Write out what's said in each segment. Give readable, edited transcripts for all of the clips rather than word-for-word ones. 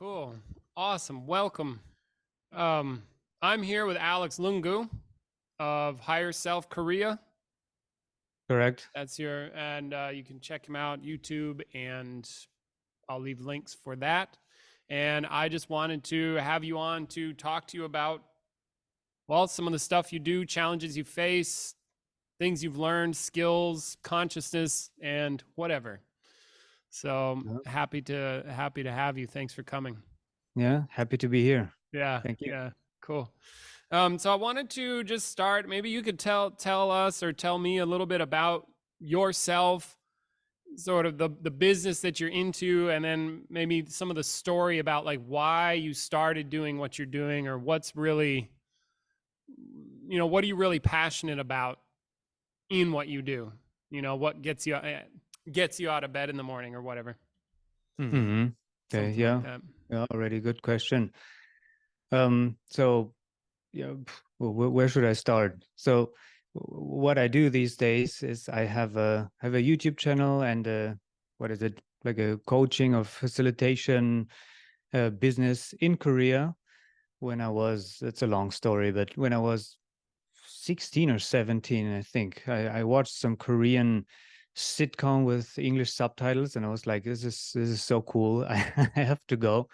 Cool. Awesome. Welcome. I'm here with Alex Lungu of Higher Self Korea. Correct. And you can check him out YouTube, and I'll leave links for that. And I just wanted to have you on to talk to you about, well, some of the stuff you do, challenges you face, things you've learned, skills, consciousness, and whatever. So happy to have you. Thanks for coming. Yeah, happy to be here. Yeah. Thank you. Yeah. Cool. So I wanted to just start. Maybe you could tell us or tell me a little bit about yourself, sort of the business that you're into, and then maybe some of the story about like why you started doing what you're doing, or what's really, what are you really passionate about in what you do? What gets you out of bed in the morning or whatever. Mm-hmm. Okay. Something Yeah. like that. Yeah. Already good question. So yeah, where should I start? So what I do these days is I have a YouTube channel and what is it, like a coaching or facilitation business in Korea. It's a long story, but when I was 16 or 17, I think I watched some Korean sitcom with English subtitles, and I was like, this is so cool. I have to go.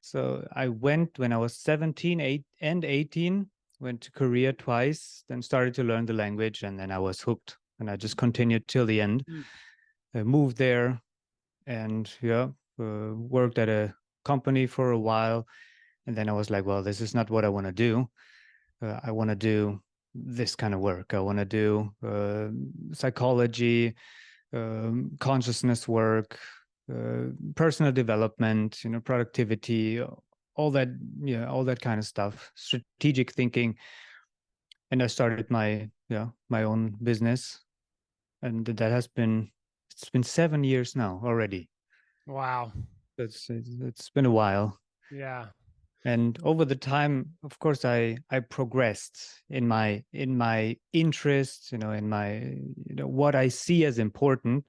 So I went when I was 17, 18, went to Korea twice, then started to learn the language, and then I was hooked. And I just continued till the end. I moved there and worked at a company for a while. And then I was like, well, this is not what I want to do. I want to do this kind of work. I want to do psychology, consciousness work, personal development, productivity, all that, all that kind of stuff, strategic thinking. And I started my own business, and it's been 7 years now already. Wow. It's been a while. Yeah. And over the time, of course, I progressed in my interests, in my what I see as important,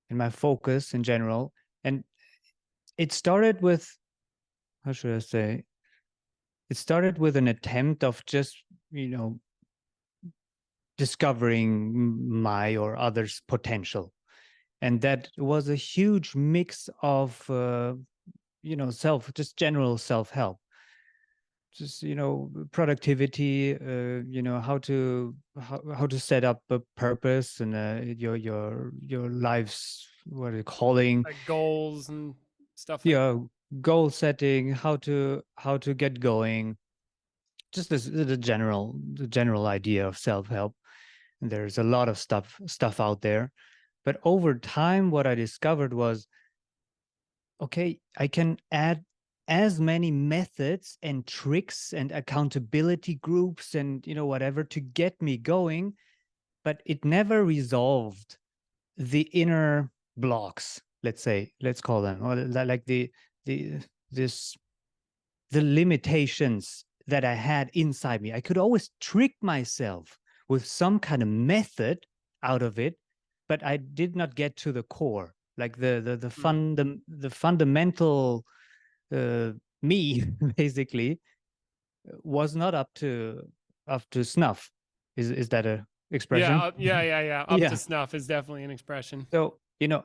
in my focus in general. And it started with, how should I say? It started with an attempt of just discovering my or others' potential, and that was a huge mix of general self-help, just productivity, how to set up a purpose and your life's, what are you calling, Like goals and stuff like that. goal setting, how to get going, just the general idea of self-help. And there's a lot of stuff out there, but over time what I discovered was, okay, I can add as many methods and tricks and accountability groups and whatever to get me going, but it never resolved the inner blocks, let's call them, or like the this the limitations that I had inside me. I could always trick myself with some kind of method out of it, but I did not get to the core, like the fundamental me basically was not up to snuff. Is that a expression? Yeah. Up to Yeah. snuff is definitely an expression. So Yeah.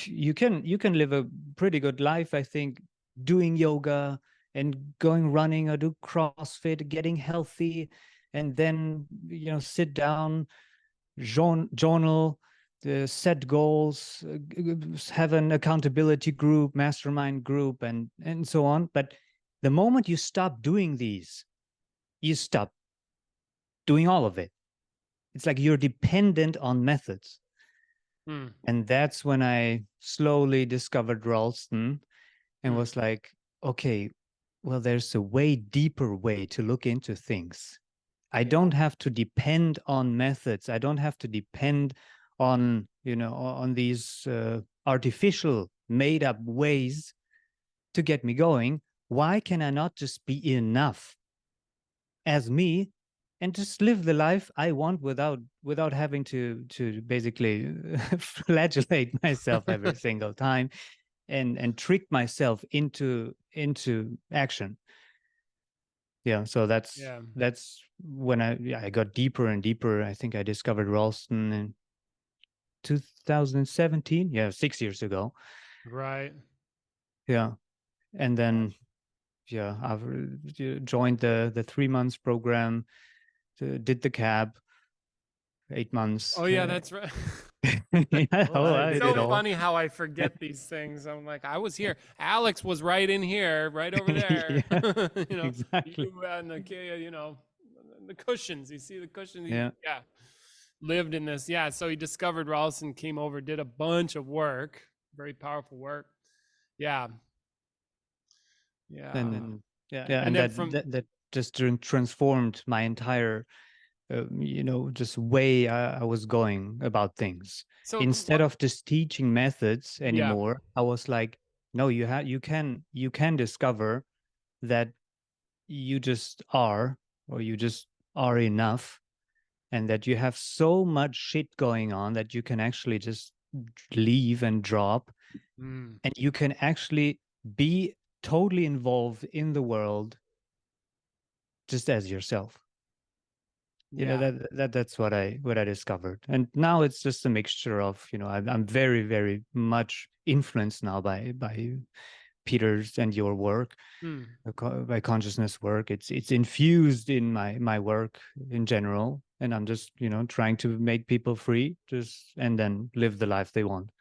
you can live a pretty good life, I think, doing yoga and going running or do CrossFit, getting healthy, and then sit down, journal, set goals, have an accountability group, mastermind group, and so on. But the moment you stop doing these, you stop doing all of it. It's like you're dependent on methods. And that's when I slowly discovered Ralston and was like, okay, well, there's a way deeper way to look into things. I don't have to depend on methods. I don't have to depend on, on these artificial made up ways to get me going. Why can I not just be enough as me and just live the life I want without having to basically flagellate myself every single time? and trick myself into action. Yeah, so Yeah. that's when I got deeper and deeper. I think I discovered Ralston in 2017. Yeah, 6 years ago. Right. Yeah, and then yeah, I've joined the 3 months program, did the cab 8 months. Oh yeah, that's right. Yeah, oh, It's I did so all. funny how I forget these things. I'm like, I was here. Alex was right in here, right over there. Yeah, you know, exactly. you and the you know, the cushions. You see the cushions. Yeah, Yeah, lived in this. Yeah, so he discovered Ralston, came over, did a bunch of work, very powerful work. Yeah, yeah, and yeah. yeah, And and then that from that, that just transformed my entire just way I was going about things. so Instead what? of just teaching methods Yeah. anymore, I was like, no, you can discover that you just are, or you just are enough, and that you have so much shit going on that you can actually just leave and drop, Mm, and you can actually be totally involved in the world just as yourself. yeah. That's what I discovered, and now it's just a mixture of, I'm very very much influenced now by Peter's and your work, Mm. by consciousness work. It's infused in my work in general, and I'm just trying to make people free, just and then live the life they want.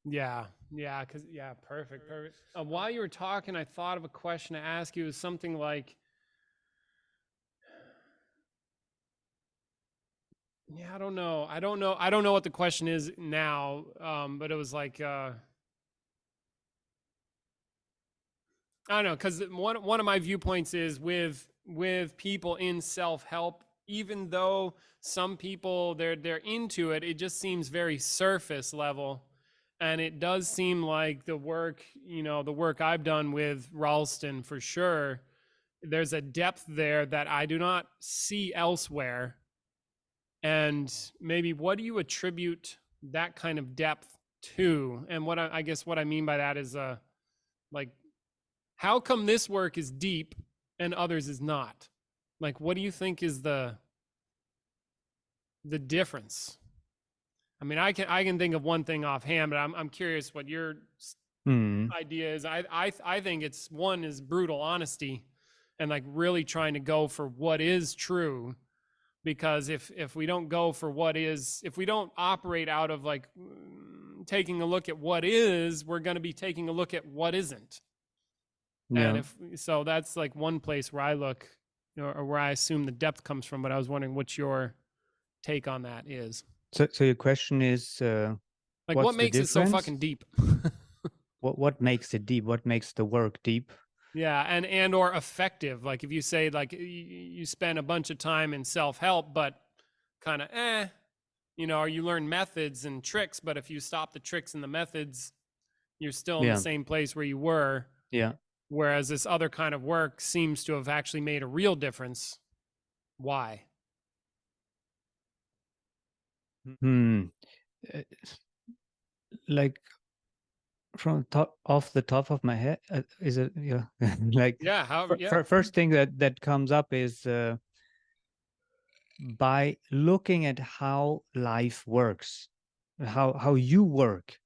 Yeah, yeah, because yeah, perfect, perfect. While you were talking, I thought of a question to ask you. It was something like, yeah, I don't know what the question is now. But it was like, I don't know, because one of my viewpoints is with people in self help. Even though some people they're into it, it just seems very surface level, and it does seem like the work I've done with Ralston for sure. There's a depth there that I do not see elsewhere. And maybe what do you attribute that kind of depth to? And I guess what I mean by that is like how come this work is deep and others is not? Like what do you think is the difference? I mean, I can think of one thing offhand, but I'm curious what your Hmm. idea is. I think it's one is brutal honesty and like really trying to go for what is true, because if we don't go for what is, if we don't operate out of like taking a look at what is, we're going to be taking a look at what isn't. And Yeah. if so, that's like one place where I look, or where I assume the depth comes from. But I was wondering what your take on that is. So your question is, Like what what's the makes it so difference? fucking deep? What makes it deep? What makes the work deep? Yeah, and or effective. Like if you say like you spend a bunch of time in self-help but kind of or you learn methods and tricks, but if you stop the tricks and the methods, you're still in the Yeah. same place where you were. Yeah. Whereas this other kind of work seems to have actually made a real difference. Why? Hmm. Uh, Like from top off the top of my head, is it? Yeah. Like Yeah, however, yeah. first thing that comes up is, by looking at how life works, how you work.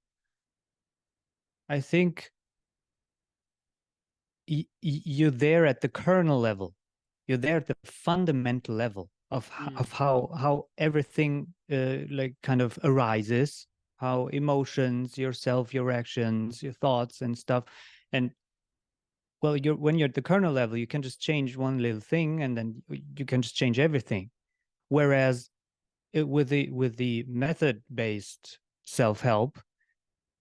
I think you're there at the kernel level. You're there at the fundamental level Mm, of how everything like kind of arises, how emotions, yourself, your actions, your thoughts and stuff. And well, when you're at the kernel level, you can just change one little thing, and then you can just change everything. Whereas with the method based self help,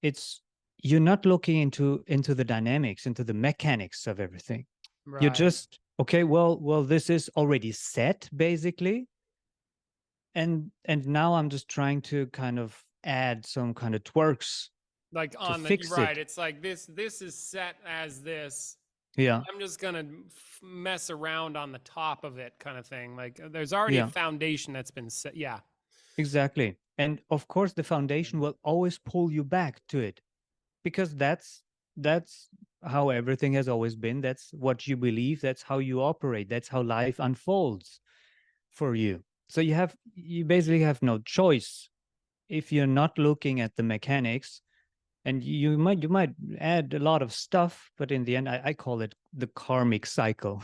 it's you're not looking into the dynamics, into the mechanics of everything. You're right. just okay. Well, this is already set basically, and now I'm just trying to kind of add some kind of twerks Like to on the fix right, it. it's like this is set as this. Yeah, I'm just gonna mess around on the top of it, kind of thing. Like there's already a yeah, foundation that's been set. Yeah. exactly. And of course, the foundation will always pull you back to it, because that's how everything has always been. That's what you believe. That's how you operate. That's how life unfolds for you. So you basically have no choice if you're not looking at the mechanics, and you might add a lot of stuff, but in the end, I call it the karmic cycle.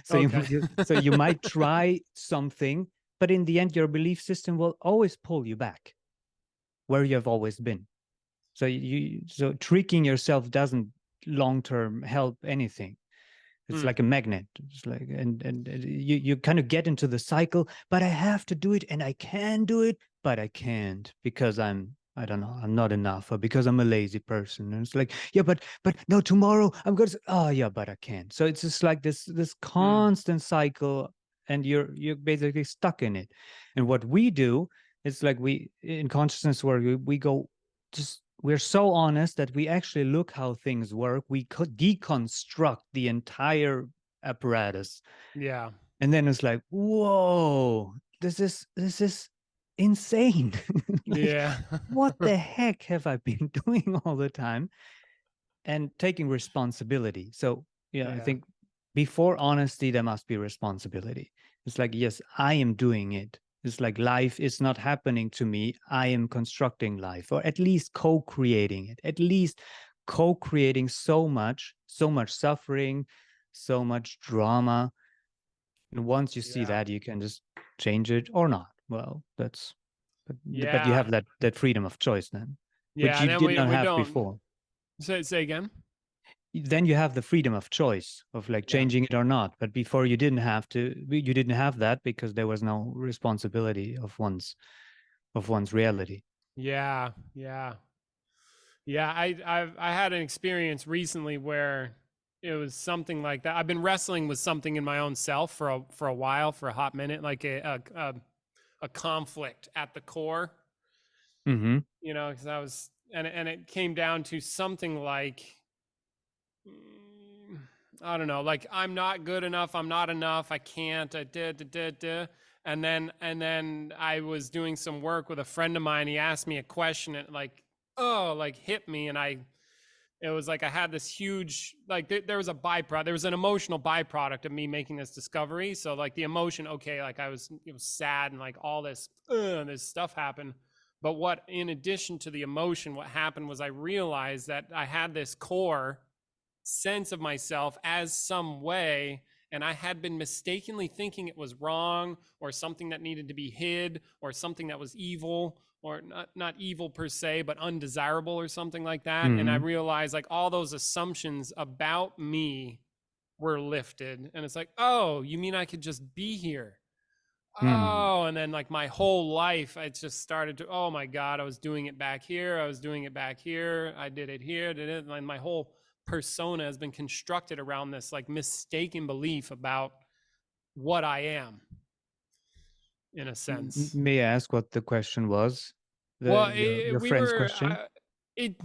So Okay. you might try something, but in the end, your belief system will always pull you back where you have always been. So tricking yourself doesn't long term help anything. It's Hmm. like a magnet. It's like, and you kind of get into the cycle, but I have to do it and I can do it, but I can't because I don't know, I'm not enough, or because I'm a lazy person. And it's like, yeah, but no, tomorrow I'm gonna oh yeah, but I can't. So it's just like this Hmm. constant cycle, and you're basically stuck in it. And what we do is like, we in consciousness work, we go, just we're so honest that we actually look how things work. We could deconstruct the entire apparatus, Yeah. and then it's like, whoa, this is insane. Like, Yeah. what the heck have I been doing all the time? And taking responsibility. So yeah, I Yeah. think before honesty, there must be responsibility. It's like, yes, I am doing it. It's like life is not happening to me. I am constructing life, or at least co-creating it, at least co-creating so much suffering, so much drama. And once you see Yeah. that, you can just change it or not. Well, but you Yeah. have that freedom of choice then, which Yeah. you And then did not we have don't before. say again. Then you have the freedom of choice of like Yeah. changing it or not. But before, you didn't have that because there was no responsibility of one's reality. Yeah. Yeah. Yeah. I had an experience recently where it was something like that. I've been wrestling with something in my own self for a while, for a hot minute, like a conflict at the core, Mm-hmm. because I was, and it came down to something like, mm, I don't know, like I'm not good enough, I'm not enough, I can't, I did. And then I was doing some work with a friend of mine. He asked me a question, and like, oh, like hit me, and it was like I had this huge, like there was a byproduct, there was an emotional byproduct of me making this discovery. So like the emotion, okay, like it was sad, and like all this stuff happened. But what, in addition to the emotion, what happened was I realized that I had this core sense of myself as some way, and I had been mistakenly thinking it was wrong, or something that needed to be hid, or something that was evil, or not evil per se, but undesirable, or something like that. And I Mm-hmm. realized like all those assumptions about me were lifted, and it's like, oh, you mean I could just be here? Mm. Oh, and then like my whole life, I just started to, oh my God, I was doing it back here. I was doing it back here. I did it here, did it. And my whole persona has been constructed around this like mistaken belief about what I am, in a sense. May I ask what the question was? Well, Your we friend's were, question? it,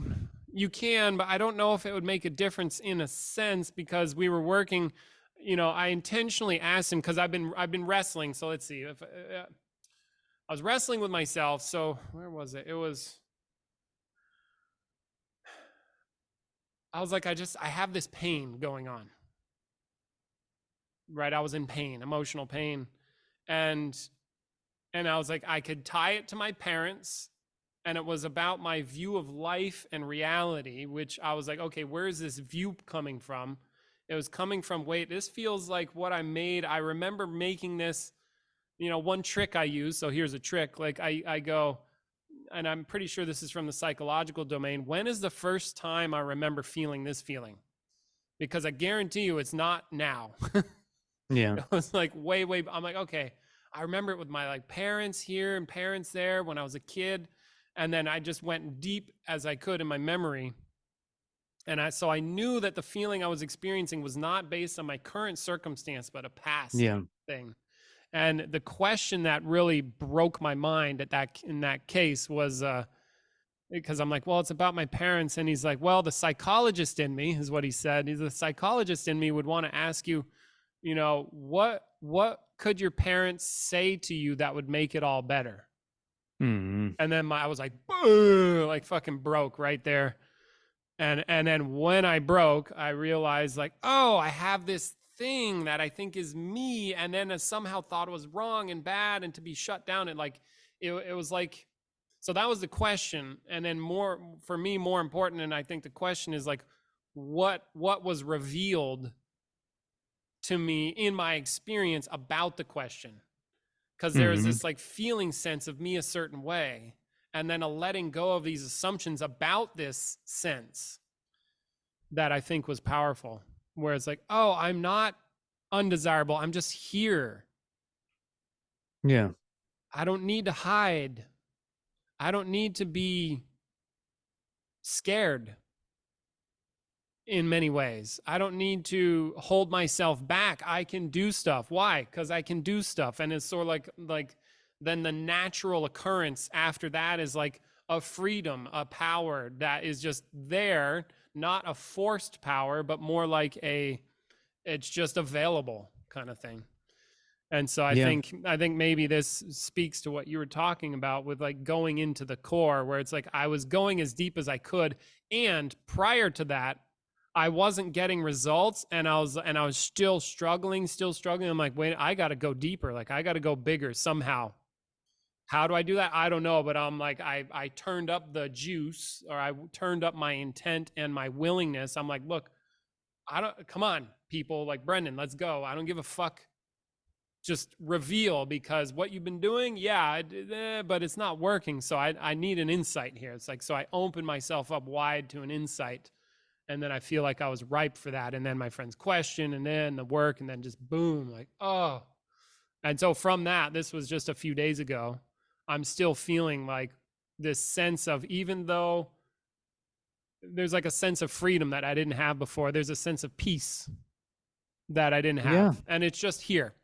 you can, but I don't know if it would make a difference in a sense, because we were working, I intentionally asked him, because I've been wrestling. So let's see if, I was wrestling with myself. So where was it? It was, I was like, I have this pain going on, right? I was in pain, emotional pain. And, and I was like, I could tie it to my parents. And it was about my view of life and reality, which I was like, okay, where is this view coming from? It was coming from, wait, this feels like what I made. I remember making this, one trick I use. So here's a trick. Like I go, and I'm pretty sure this is from the psychological domain. When is the first time I remember feeling this feeling? Because I guarantee you it's not now. Yeah. It was like way. I'm like, okay, I remember it with my like parents here and parents there when I was a kid. And then I just went deep as I could in my memory. And so I knew that the feeling I was experiencing was not based on my current circumstance, but a past Yeah. thing. And the question that really broke my mind in that case was, because I'm like, well, it's about my parents. And he's like, well, the psychologist in me, is what he said. He's the psychologist in me would want to ask you, what could your parents say to you that would make it all better? Mm-hmm. And then I was like, like fucking broke right there. And then when I broke, I realized like, oh, I have this thing that I think is me, and then I somehow thought it was wrong and bad and to be shut down. And like it was like, so that was the question. And then more for me, more important, and I think the question is like, what was revealed to me in my experience about the question? Because there was Hmm. this like feeling sense of me a certain way, and then a letting go of these assumptions about this sense that I think was powerful. Where it's like, oh, I'm not undesirable. I'm just here. Yeah. I don't need to hide. I don't need to be scared in many ways. I don't need to hold myself back. I can do stuff. Why? Because I can do stuff. And it's sort of like then the natural occurrence after that is like a freedom, a power that is just there, not a forced power, but more like a it's just available kind of thing. And so Yeah. I think maybe this speaks to what you were talking about with like going into the core, where it's like I was going as deep as I could, and prior to that I wasn't getting results, and I was still struggling. I'm like, wait, I got to go deeper. Like I got to go bigger somehow. How do I do that? I don't know, but I'm like I turned up the juice, or I turned up my intent and my willingness. I'm like, look, I don't, come on, people, like Brendan, let's go. I don't give a fuck. Just reveal, because what you've been doing, yeah, but it's not working. So I need an insight here. It's like, so I opened myself up wide to an insight. And then I feel like I was ripe for that. And then my friend's question, and then the work, and then just boom, like, oh. And so from that, this was just a few days ago, I'm still feeling like this sense of, even though there's like a sense of freedom that I didn't have before, there's a sense of peace that I didn't Yeah. have. And it's just here.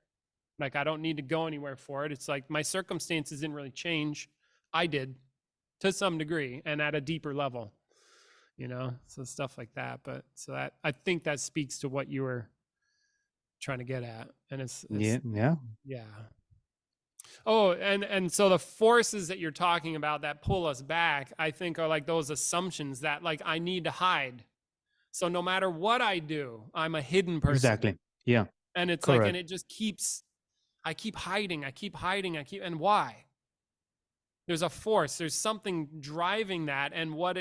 Like I don't need to go anywhere for it. It's like my circumstances didn't really change. I did to some degree and at a deeper level, so stuff like that. But so that, I think that speaks to what you were trying to get at. And it's, Yeah. Yeah. yeah. Oh, and so the forces that you're talking about that pull us back, I think are like those assumptions that like I need to hide. So no matter what I do, I'm a hidden person. Exactly. Yeah. And it's like, and Correct. it just keeps, I keep hiding, and why? There's a force, there's something driving that. And what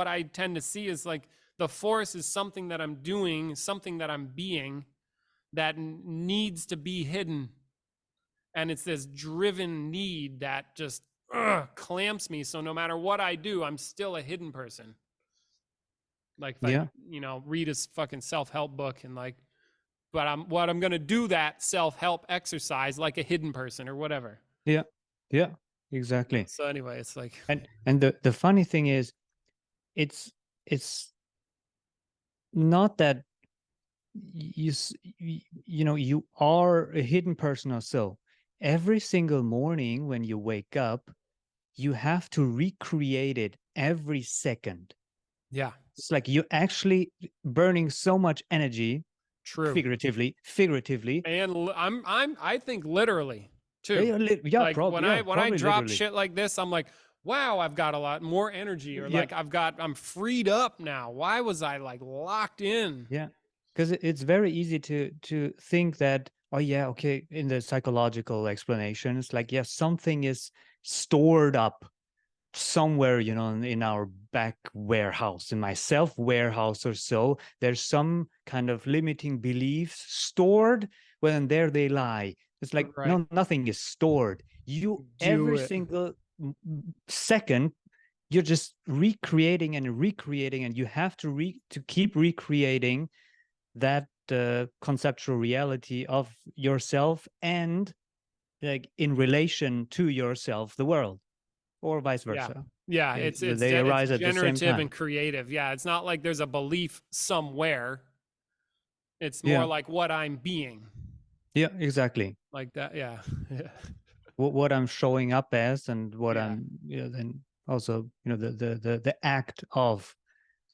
I tend to see is like the force is something that I'm doing, something that I'm being that needs to be hidden. And it's this driven need that just clamps me. So no matter what I do, I'm still a hidden person. Like if I, Yeah. read a fucking self-help book and like, but I'm going to do that self-help exercise like a hidden person or whatever. Yeah. Yeah. Exactly. So anyway, it's like, And the funny thing is, it's it's not that you are a hidden person or so. Every single morning when you wake up, you have to recreate it every second. yeah, It's like you're actually burning so much energy, true. figuratively. And I think literally Yeah, too. yeah, Like when I probably drop literally. shit like this, I'm like, wow, I've got a lot more energy, or Yeah, like I'm freed up now. Why was I like locked in? yeah, because it's very easy to think that, oh yeah, okay, in the psychological explanations, like yeah, something is stored up somewhere, in our back warehouse, in my self warehouse or so. There's some kind of limiting beliefs stored, well, and there they lie. It's like, Right. no, nothing is stored. You Do every it. single second, you're just recreating and recreating, and you have to keep recreating that conceptual reality of yourself, and like in relation to yourself, the world, or vice Yeah. versa. Yeah, They it's arise at the same generative time. and creative. Yeah, it's not like there's a belief somewhere. It's more Yeah, like what I'm being. yeah, exactly. Like that. Yeah. Yeah. What I'm showing up as, and what Yeah. I'm, then also, the act of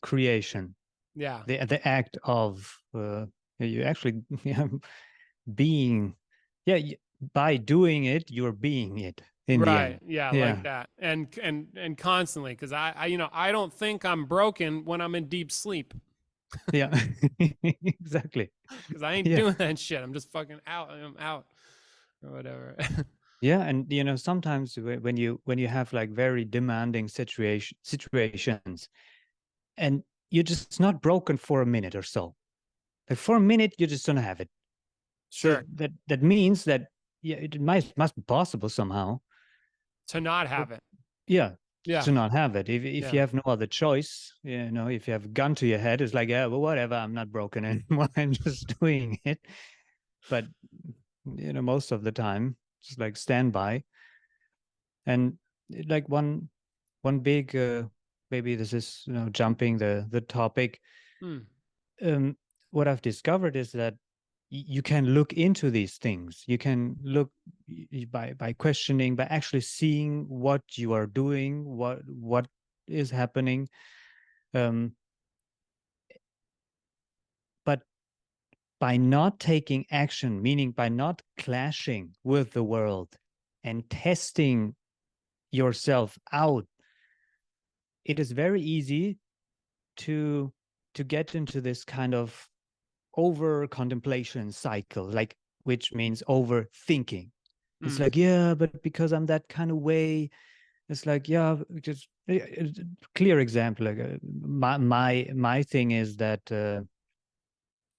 creation, Yeah. the act of you actually being, yeah, by doing it, you're being it. in the Right. end. Yeah, like Yeah. that. And constantly, because I I don't think I'm broken when I'm in deep sleep. Yeah. Exactly. Because I ain't Yeah. doing that shit. I'm just fucking out. I'm out or whatever. Yeah, and sometimes when you have like very demanding situations, and you're just not broken for a minute or so. Like for a minute, you just don't have it. So Sure. that means that, yeah, it must be possible somehow. To not But have it. yeah, Yeah. to not have it. If Yeah. you have no other choice, if you have a gun to your head, it's like, yeah, well, whatever, I'm not broken anymore. I'm just doing it. But most of the time, just like standby. And like one big maybe this is jumping the topic. Mm. um what I've discovered is that you can look into these things. You can look by questioning, by actually seeing what you are doing, what is happening. um but by not taking action, meaning by not clashing with the world and testing yourself out, it is very easy to get into this kind of over contemplation cycle, like, which means overthinking. It's Mm. like, yeah, but because I'm that kind of way. It's like, yeah, just clear example. Like my thing is that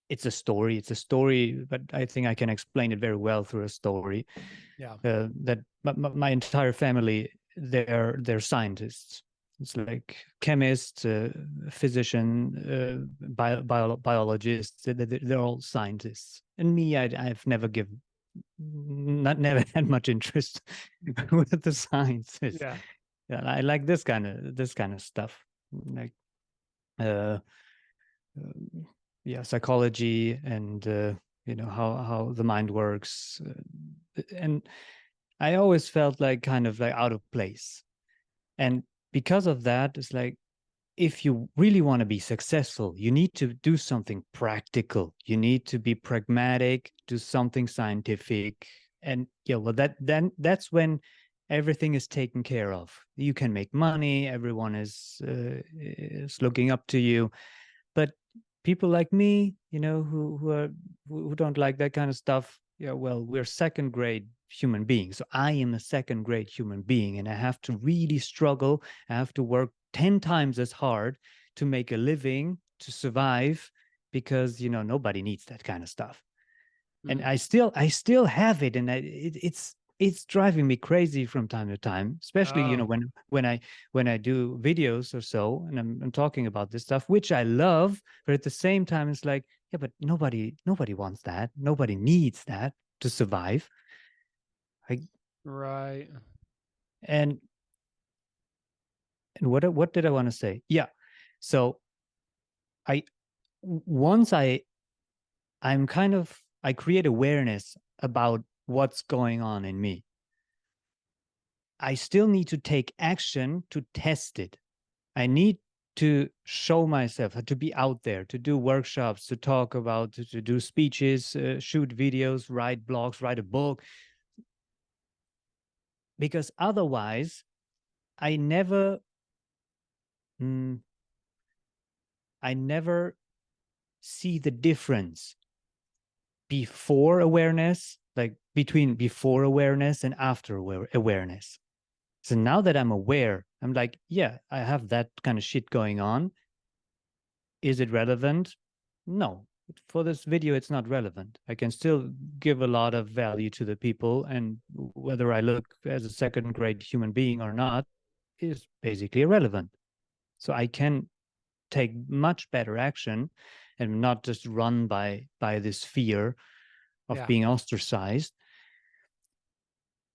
it's a story. It's a story, but I think I can explain it very well through a story. Yeah. That my entire family, they're scientists. It's like chemists, physician, biologists. They're all scientists. And me, I've never given, not never had much interest with the sciences. Yeah. Yeah, I like this kind of stuff, like uh, yeah, psychology, and how the mind works. And I always felt like kind of like out of place. And because of that, it's like, if you really want to be successful, you need to do something practical. You need to be pragmatic, do something scientific. And yeah, well, that's when everything is taken care of. You can make money, everyone is looking up to you. But people like me, who don't like that kind of stuff, yeah, well, we're second grade human beings. So I am a second grade human being, and I have to really struggle. I have to work 10 times as hard to make a living, to survive, because nobody needs that kind of stuff. And Mm. I still have it, and it's driving me crazy from time to time, especially Oh. when I do videos or so, and I'm talking about this stuff, which I love. But at the same time, it's like, yeah, but nobody wants that. Nobody needs that to survive. I, Right. and what did I want to say? Yeah. So I once I create awareness about what's going on in me. I still need to take action to test it. I need to show myself, to be out there, to do workshops, to talk about, to do speeches, shoot videos, write blogs, write a book. Because otherwise, I never, mm, I never see the difference before awareness, like between before awareness and after awareness. So now that I'm aware, I'm like, yeah, I have that kind of shit going on. Is it relevant? No. For this video, it's not relevant. I can still give a lot of value to the people, and whether I look as a second grade human being or not is basically irrelevant. So I can take much better action and not just run by this fear of Yeah. being ostracized.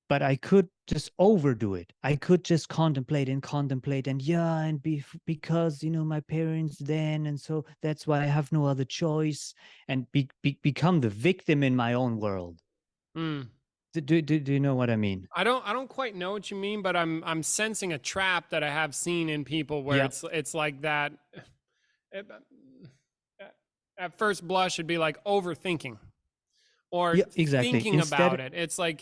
But I could just overdo it. I could just contemplate and contemplate, and yeah, and because my parents then, and so that's why I have no other choice, and become the victim in my own world. Mm. Do you know what I mean? I don't quite know what you mean, but I'm sensing a trap that I have seen in people where Yeah, it's like that. It, at first blush, it'd be like overthinking, or Yeah, exactly. thinking about Instead, it.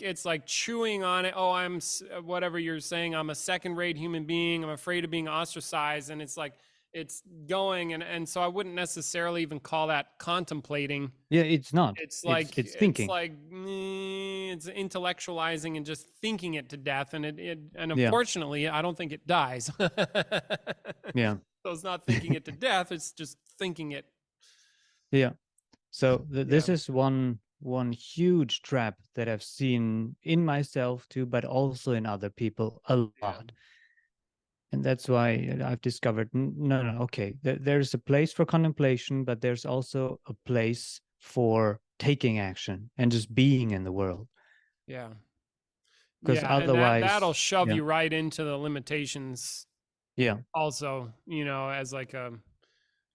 It's like chewing on it. Oh, whatever you're saying. I'm a second-rate human being. I'm afraid of being ostracized, and it's like it's going, and so I wouldn't necessarily even call that contemplating. yeah, it's not. It's It's like it's thinking. it's intellectualizing and just thinking it to death, and and Yeah, unfortunately, I don't think it dies. So yeah, it's not thinking it to death; it's just thinking it. yeah. So Yeah, this is one huge trap that I've seen in myself too, but also in other people a yeah, lot. And that's why I've discovered no, no, okay, there's a place for contemplation, but there's also a place for taking action and just being in the world. yeah, Because yeah, and that'll otherwise, shove yeah, you right into the limitations. yeah, Also, as like a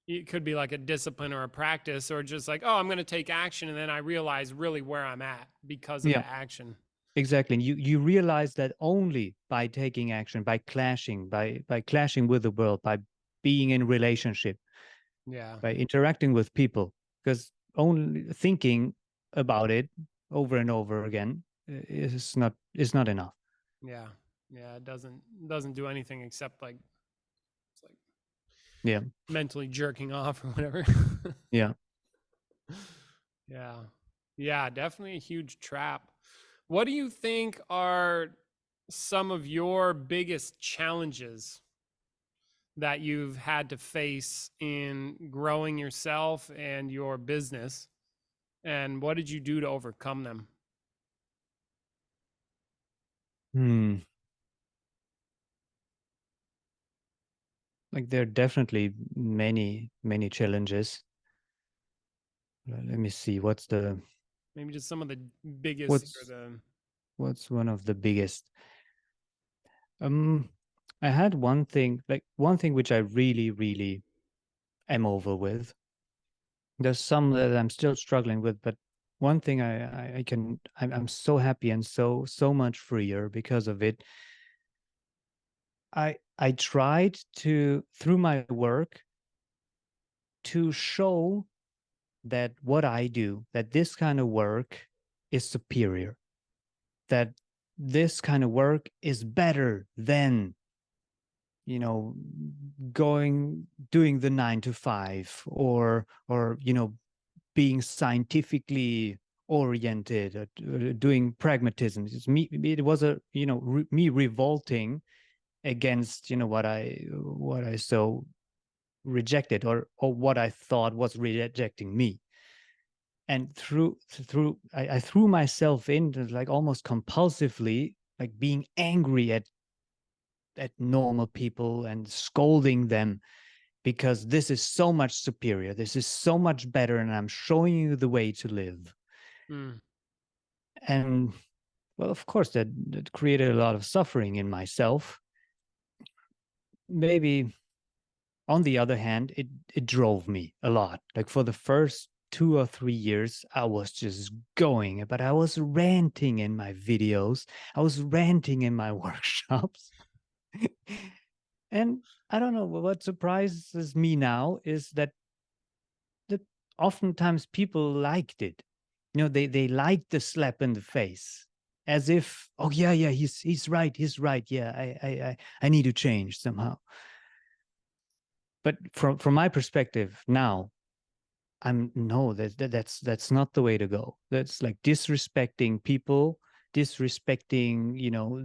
it could be like a discipline or a practice, or just like, oh, I'm going to take action, and then I realize really where I'm at because of yeah, the action. exactly. And you realize that only by taking action, by clashing with the world, by being in relationship, Yeah, by interacting with people, because only thinking about it over and over again is not enough. yeah, yeah. It doesn't do anything except like it's like Yeah, mentally jerking off or whatever. yeah. Yeah. Yeah, definitely a huge trap. What do you think are some of your biggest challenges that you've had to face in growing yourself and your business? And what did you do to overcome them? Hmm. Like there are definitely many challenges. Let me see. Maybe just some of the biggest or What's the what's one of the biggest? Um, I had one thing which I really am over with. There's some that I'm still struggling with, but one thing I'm so happy and so much freer because of it. I tried to through my work to show that what I do, that this kind of work is superior, that this kind of work is better than, you know, doing the 9 to 5 or being scientifically oriented, doing pragmatism. It was me revolting against what I so rejected or what I thought was rejecting me. And I threw myself into like almost compulsively like being angry at normal people and scolding them because this is so much superior, this is so much better, and I'm showing you the way to live. mm, And well, of course that created a lot of suffering in myself. Maybe on the other hand, it drove me a lot. Like for the first 2 or 3 years, I was just going, but I was ranting in my videos. I was ranting in my workshops. And I don't know what surprises me now is that oftentimes people liked it. They liked the slap in the face, as if, oh yeah, he's right. Yeah, I need to change somehow. But from my perspective now, I'm no, that's not the way to go. That's like disrespecting people, disrespecting,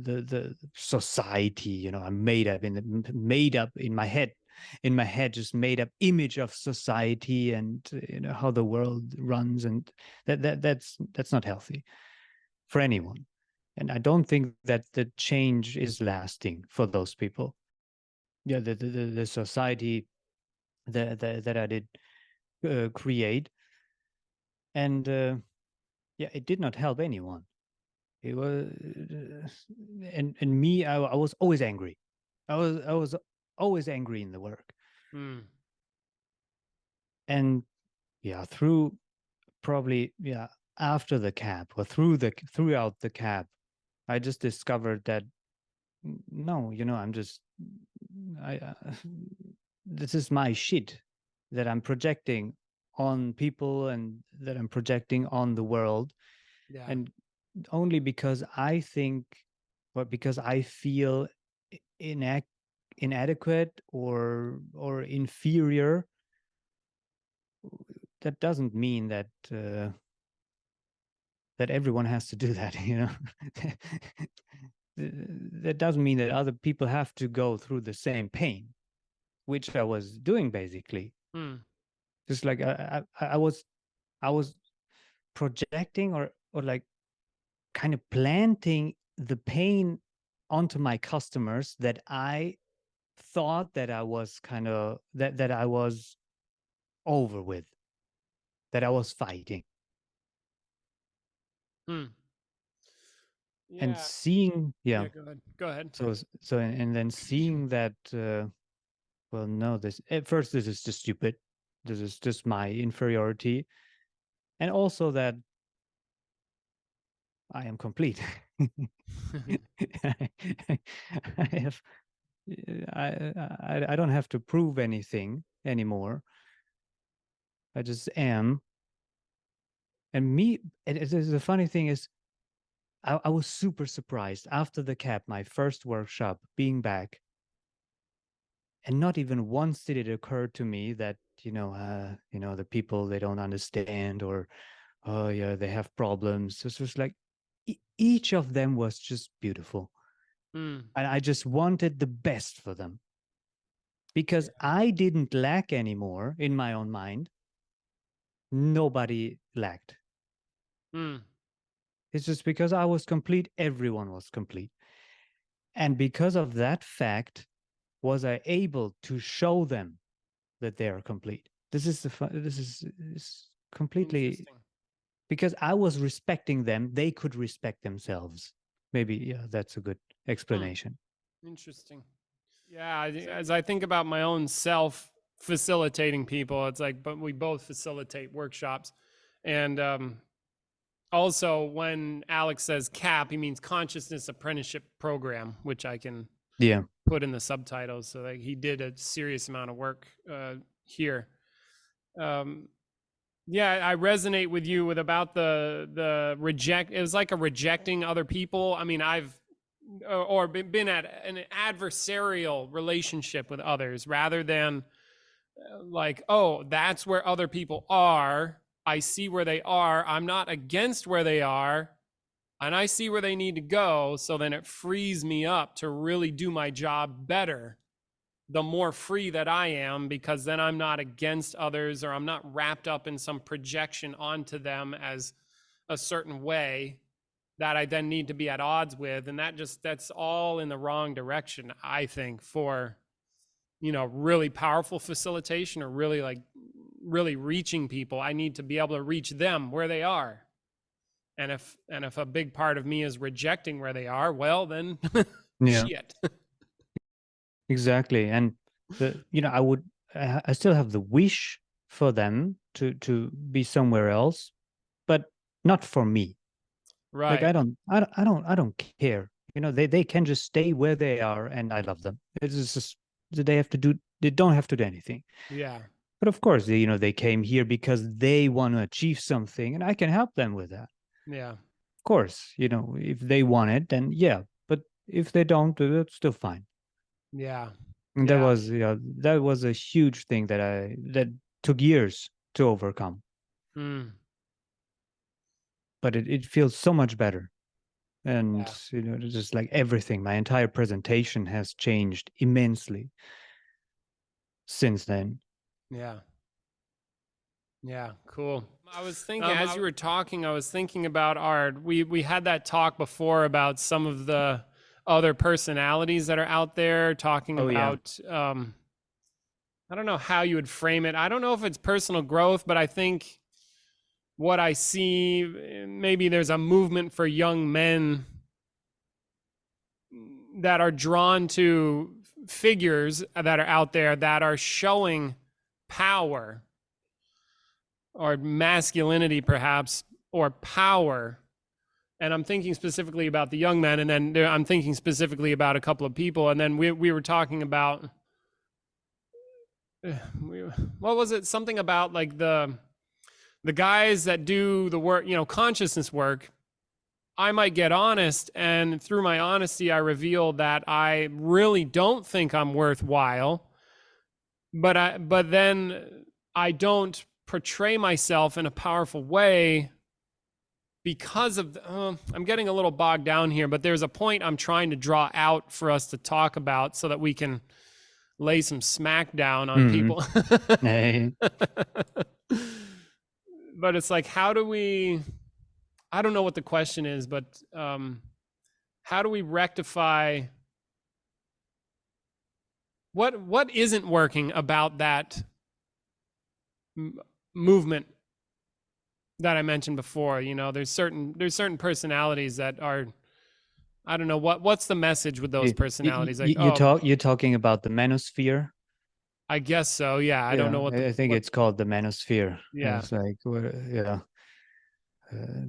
the society. I'm made up in my head, just made up image of society and how the world runs, and that's not healthy for anyone. And I don't think that the change is lasting for those people. Yeah, the society that I did create, and yeah, it did not help anyone. It was and me, I was always angry. I was always angry in the work. mm, And yeah, through probably, yeah, after the cab or throughout the cab, I just discovered that no, I'm just I this is my shit that I'm projecting on people and that I'm projecting on the world. Yeah. And only because I think, or because I feel inadequate or inferior, that doesn't mean that everyone has to do that, you know. That doesn't mean that other people have to go through the same pain, which I was doing basically. Hmm. Just like I was projecting or like kind of planting the pain onto my customers that I thought that I was kind of that I was over with, that I was fighting. Hmm. And Yeah. seeing, yeah, Yeah. Go ahead. Go ahead. so and then seeing that, well, no, this at first this is just stupid, this is just my inferiority, and also that I am complete. I have I don't have to prove anything anymore. I just am. And me, the funny thing is, I was super surprised after the cap, my first workshop, being back, and not even once did it occur to me that the people, they don't understand, or oh yeah, they have problems. This was like each of them was just beautiful, Hmm. and I just wanted the best for them because Yeah. I didn't lack anymore in my own mind. Nobody lacked. Hmm. It's just because I was complete, everyone was complete. And because of that fact, was I able to show them that they are complete. This is completely Interesting. because I was respecting them, they could respect themselves. Maybe, yeah, that's a good Hmm. explanation. Interesting. Yeah. As I think about my own self facilitating people, it's like, but we both facilitate workshops. And also, when Alex says CAP, he means Consciousness Apprenticeship Program, which I can Yeah. put in the subtitles. So like he did a serious amount of work here. Um, yeah, I resonate with you with about the reject. It was like a rejecting other people. I mean, I've or been at an adversarial relationship with others rather than like, oh, that's where other people are. I see where they are. I'm not against where they are, and I see where they need to go. So then it frees me up to really do my job better the more free that I am, because then I'm not against others or I'm not wrapped up in some projection onto them as a certain way that I then need to be at odds with. And that's all in the wrong direction, I think, for, really powerful facilitation or really like really reaching people. I need to be able to reach them where they are. And if a big part of me is rejecting where they are, well, then Yeah, shit. exactly. And I still have the wish for them to be somewhere else, but not for me. Like Right. I don't care. They can just stay where they are, and I love them. It's just they don't have to do anything. Yeah. But of course, they came here because they want to achieve something, and I can help them with that. Yeah. Of course, if they want it, then yeah. But if they don't, that's still fine. Yeah. And Yeah. that was a huge thing that took years to overcome. Mm. But it feels so much better. And Yeah. it's just like everything, my entire presentation has changed immensely since then. Yeah. Yeah. Cool. I was thinking as you were talking, I was thinking about art. We had that talk before about some of the other personalities that are out there talking Oh yeah. about I don't know how you would frame it. I don't know if it's personal growth, but I think what I see, maybe there's a movement for young men that are drawn to figures that are out there that are showing power or masculinity, perhaps, or power. And I'm thinking specifically about the young men, and then I'm thinking specifically about a couple of people, and then we were talking about what was it? Something about like The guys that do the work, consciousness work, I might get honest, and through my honesty, I reveal that I really don't think I'm worthwhile. But then I don't portray myself in a powerful way because of I'm getting a little bogged down here, but there's a point I'm trying to draw out for us to talk about so that we can lay some smack down on Mm. people. Eh, But it's like, how do we, I don't know what the question is, but how do we rectify what isn't working about that movement that I mentioned before? There's certain personalities that are, I don't know, what's the message with those personalities? Like, oh, you're talking about the Manosphere. I guess so. Yeah, I don't Yeah, know what I think what. it's called the Manosphere. Yeah. It's like, yeah,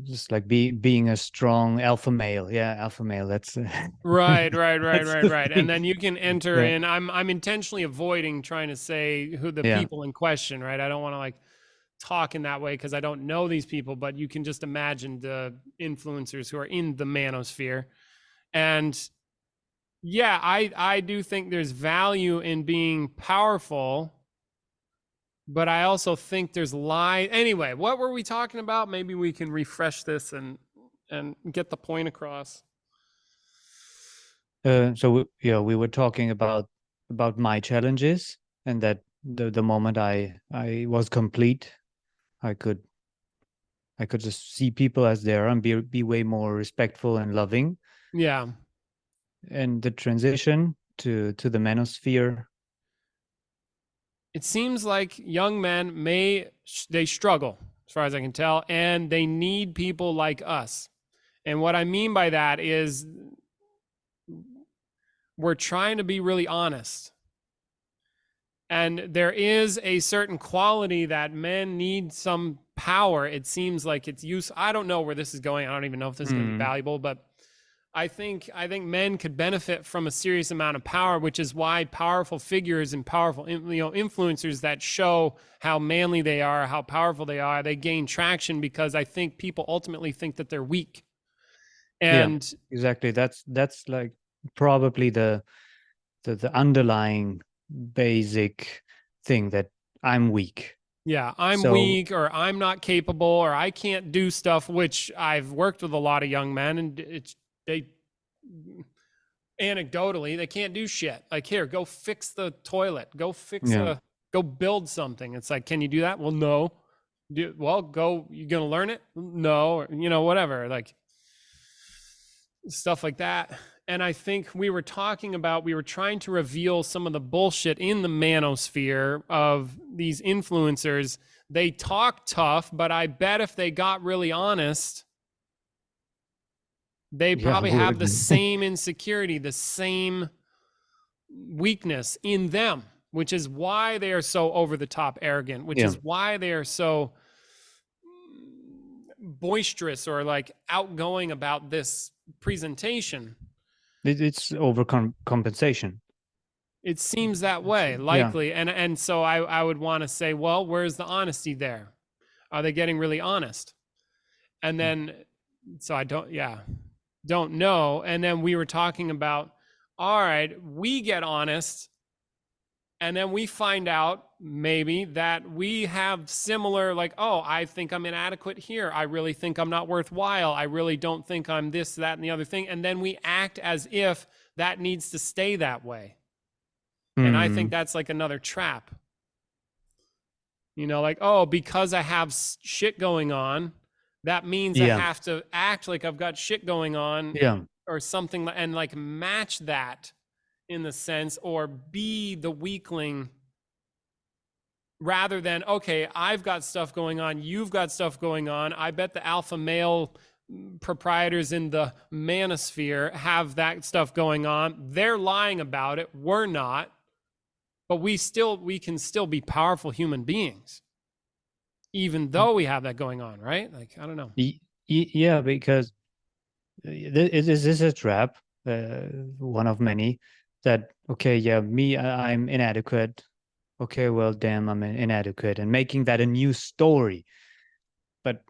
just like being a strong alpha male. Yeah, alpha male. That's Right, right, right, that's right, the right. And thing. then you can enter Yeah, in. I'm intentionally avoiding trying to say who the yeah, people in question, right? I don't want to like talk in that way because I don't know these people, but you can just imagine the influencers who are in the manosphere. And yeah, I do think there's value in being powerful, but I also think there's lie. Anyway, what were we talking about? Maybe we can refresh this and get the point across. so yeah, we were talking about my challenges, and that the moment I was complete, I could I could just see people as they are and be way more respectful and loving. Yeah. And the transition to the Manosphere. It seems like young men they struggle as far as I can tell, and they need people like us. And what I mean by that is we're trying to be really honest. And there is a certain quality that men need some power. It seems like it's use. I don't know where this is going. I don't even know if this is going to be Mm, valuable, but I think men could benefit from a serious amount of power, which is why powerful figures and powerful influencers that show how manly they are, how powerful they are, they gain traction because I think people ultimately think that they're weak. yeah, And exactly. That's like probably the underlying basic thing, that I'm weak. yeah, I'm So weak or I'm not capable or I can't do stuff, which I've worked with a lot of young men and they anecdotally they can't do shit. Like, here, go fix the toilet, yeah, go build something. It's like, can you do that? Well, no. Well, go, you gonna learn it? No. Or, whatever, like stuff like that. And I think we were trying to reveal some of the bullshit in the manosphere of these influencers. They talk tough, but I bet if they got really honest, they yeah, probably have the would. same insecurity, the same weakness in them, which is why they are so over the top arrogant, which Yeah, is why they are so boisterous or like outgoing about this presentation. it's overcompensation. It seems that It's, way, yeah, likely. And so I would want to say, well, where's the honesty there? Are they getting really honest? And then so I don't know. And then we were talking about, all right, we get honest and then we find out maybe that we have similar, like, oh, I think I'm inadequate here, I really think I'm not worthwhile, I really don't think I'm this, that, and the other thing, and then we act as if that needs to stay that way. And I think mm, that's like another trap, like, oh, because I have shit going on, that means I yeah, have to act like I've got shit going on yeah. or something, and like match that in the sense, or be the weakling rather than, okay, I've got stuff going on, you've got stuff going on. I bet the alpha male proprietors in the manosphere have that stuff going on. They're lying about it. We're not. But we can still be powerful human beings, even though we have that going on, right? Like, I don't know. Yeah, because this is a trap, one of many, that okay, yeah, I'm inadequate. Okay, well, damn, I'm inadequate, and making that a new story. but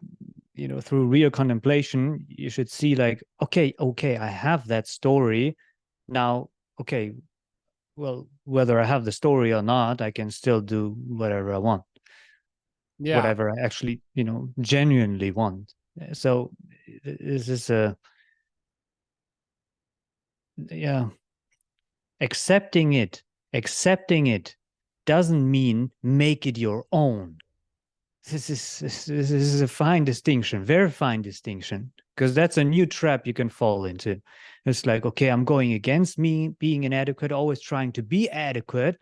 through real contemplation, you should see like, okay, I have that story now. Okay, well, whether I have the story or not, I can still do whatever I want, Yeah. whatever I actually, genuinely want. So this is yeah, accepting it, accepting it doesn't mean make it your own. This is a fine distinction, very fine distinction, because that's a new trap you can fall into. It's like, okay, I'm going against me being inadequate, always trying to be adequate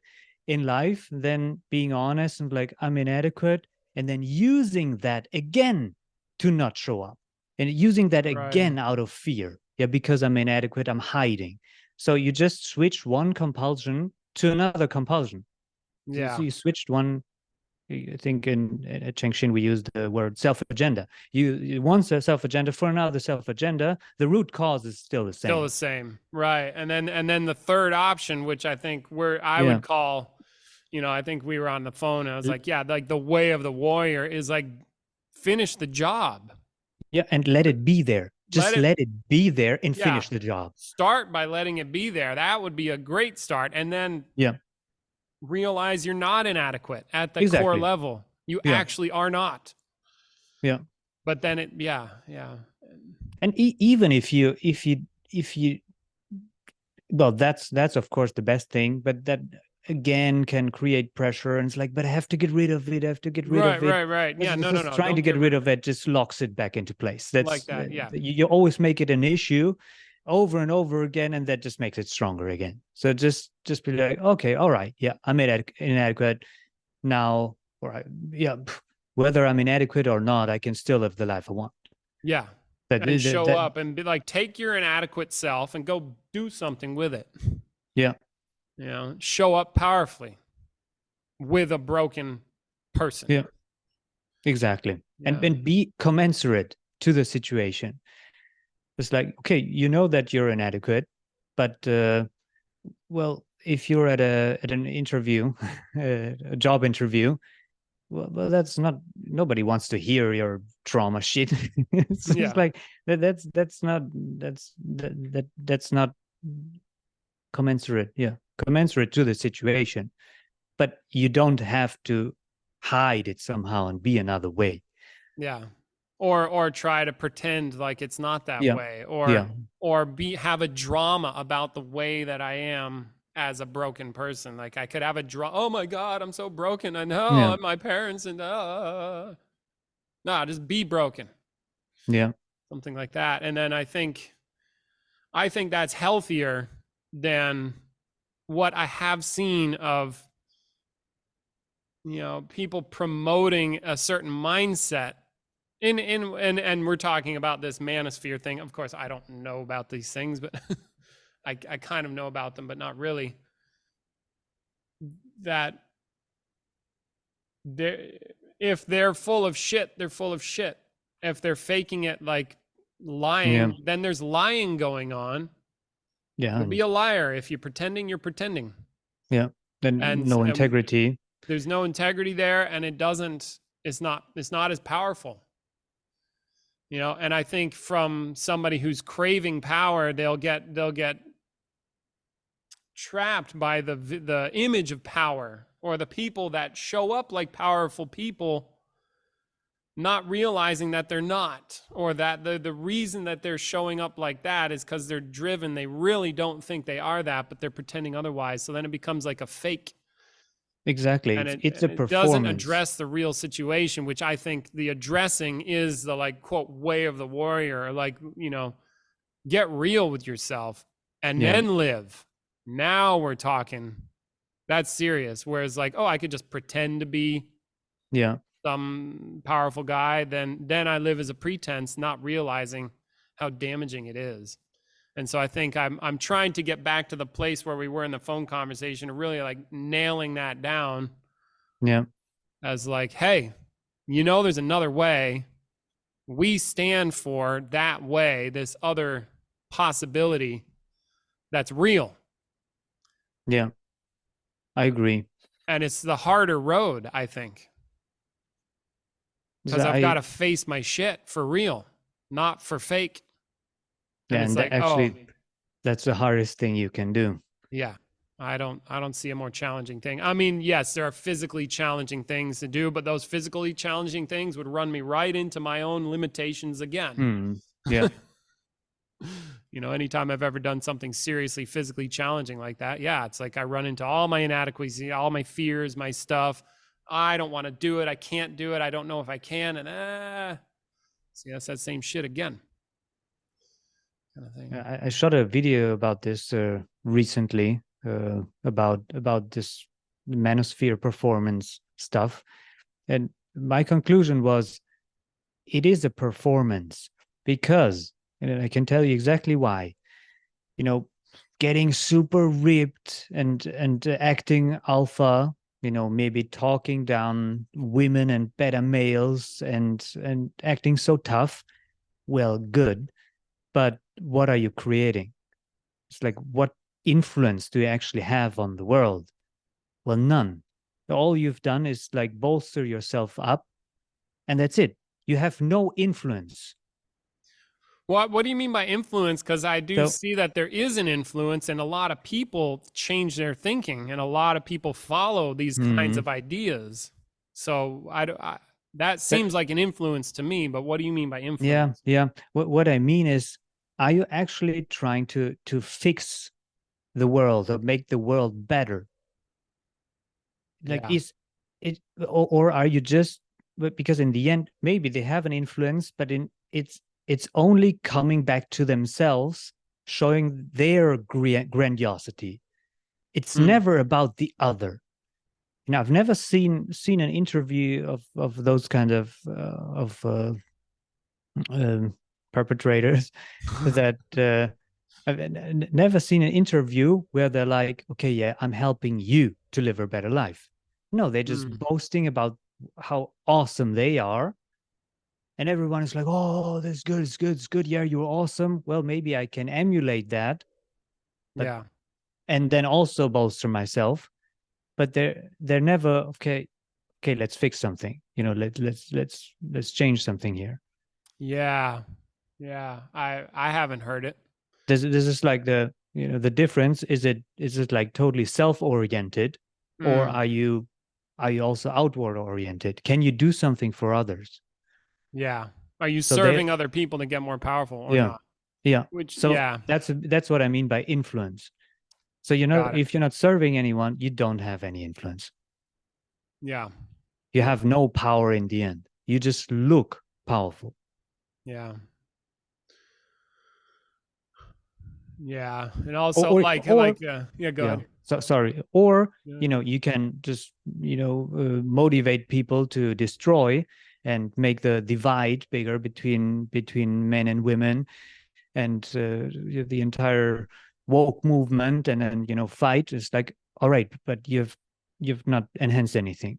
in life, then being honest and like, I'm inadequate, and then using that again to not show up, and using that Right. again out of fear. Yeah, because I'm inadequate, I'm hiding. So you just switch one compulsion to another compulsion. So Yeah. you switched one. I think at Chengxin we use the word self-agenda. You one self-agenda for another self-agenda. The root cause is still the Still the same. same. Right. And then the third option, which I think I Yeah, would call, I think we were on the phone and I was like, yeah, like the way of the warrior is like finish the job. yeah, and let it be there. Let Just it, let it be there and yeah. finish the job. Start by letting it be there. That would be a great start. And then Yeah, realize you're not inadequate at the core exactly. level. You Yeah, actually are not. yeah. But then yeah, yeah. And even if you well, that's of course the best thing, but that again can create pressure, and it's like, but I have to get rid of it. I have to get rid Right, of it. right, right. Yeah, It's no, no, just no. trying to Don't get get rid rid of of it it just locks it back into place. like That's that. Yeah. you always make it an issue over and over again, and that just makes it stronger again. So just be like, okay, all right, yeah, I'm inadequate now, or yeah, whether I'm inadequate or not, I can still live the life I want. Yeah. That And that, show that up and be like, take your inadequate self and go do something with it. yeah, Show up powerfully with a broken person. yeah, exactly, Yeah. and be commensurate to the situation. It's like, okay, you know that you're inadequate, but well, if you're at an interview, a job interview, well, that's not, nobody wants to hear your trauma shit. It's Yeah. like that's not commensurate. Yeah, commensurate to the situation. But you don't have to hide it somehow and be another way. Yeah. Or try to pretend like it's not that Yeah, way yeah, or have a drama about the way that I am as a broken person. Like I could have oh my god, I'm so broken. I yeah, know my parents and no, just be broken. yeah, Something like that. And then I think that's healthier than what I have seen of people promoting a certain mindset and we're talking about this manosphere thing. Of course I don't know about these things, but I kind of know about them but not really. That they if they're full of shit, they're full of shit. If they're faking it, like yeah, lying, then there's lying going on. yeah, So be and a liar. If you're pretending, you're pretending. yeah. Then and no and integrity. there's no integrity there, and it's not as powerful. And I think from somebody who's craving power, they'll get trapped by the image of power, or the people that show up like powerful people, not realizing that they're not, or that the reason that they're showing up like that is because they're driven. They really don't think they are that, but they're pretending otherwise. So then it becomes like a fake, Exactly. and It's it it's and a it doesn't performance. address the real situation, which I think the addressing is the, like, quote, way of the warrior. Or like, get real with yourself and Yeah, then live. Now we're talking. That's serious. Whereas like, oh, I could just pretend to be yeah, some powerful guy, then I live as a pretense, not realizing how damaging it is. And so I think I'm trying to get back to the place where we were in the phone conversation, really like nailing that down yeah, as like, hey, there's another way. We stand for that way, this other possibility that's real. yeah. I agree. And it's the harder road, I think. because I've got I to face my shit for real, not for fake. And yeah, it's and like, oh, actually that's the hardest thing you can do. yeah, I don't see a more challenging thing. I mean, yes, there are physically challenging things to do, but those physically challenging things would run me right into my own limitations again. Yeah. You know, anytime I've ever done something seriously physically challenging like that, yeah, it's like I run into all my inadequacies, all my fears, my stuff. I don't want to do it. I can't do it. I don't know if I can. And see, that's that same shit again, kind of thing. I shot a video about this recently, about this Manosphere performance stuff, and my conclusion was it is a performance because, and I can tell you exactly why. You know, getting super ripped and acting alpha. You know, maybe talking down women and beta males and acting so tough. Well, good, but what are you creating? It's like, what influence do you actually have on the world? Well, none. All you've done is like bolster yourself up, and that's it. You have no influence. What do you mean by influence? Because I do So, see that there is an influence, and a lot of people change their thinking, and a lot of people follow these kinds hmm, of ideas. So that but seems like an influence to me. But what do you mean by yeah, influence? yeah. What I mean is, are you actually trying to fix the world or make the world better? Like, Yeah. is it, or are you just, but because in the end, maybe they have an influence, but it's only coming back to themselves, showing their grandiosity. It's Mm. never about the other. You know, I've never seen an interview of those kind of um, perpetrators that I've never seen an interview where they're like, okay, yeah, I'm helping you to live a better life. No, they're just Mm. boasting about how awesome they are. And everyone is like, oh, that's good, it's good, it's good. Yeah, you're awesome. Well, maybe I can emulate that, but Yeah. and then also bolster myself. But they're never okay. Okay, let's fix something. You know, let's change something here. Yeah. Yeah. I haven't heard it. This is like the, you know, the difference. Is it like totally self-oriented, or Mm. are you also outward oriented? Can you do something for others? Yeah. Are you So they, serving other people to get more powerful or yeah, not? yeah. Which, So yeah, that's what I mean by influence. So, you know, got it. if you're not serving anyone, you don't have any influence. Yeah. You Yeah. have no power in the end. You just look powerful. Yeah. Yeah. And or also or, or yeah, go yeah, ahead. so sorry, or Yeah. you know, you can just, you know, motivate people to destroy and make the divide bigger between men and women, and the entire woke movement, and then, you know, fight is like, all right, but you've not enhanced anything.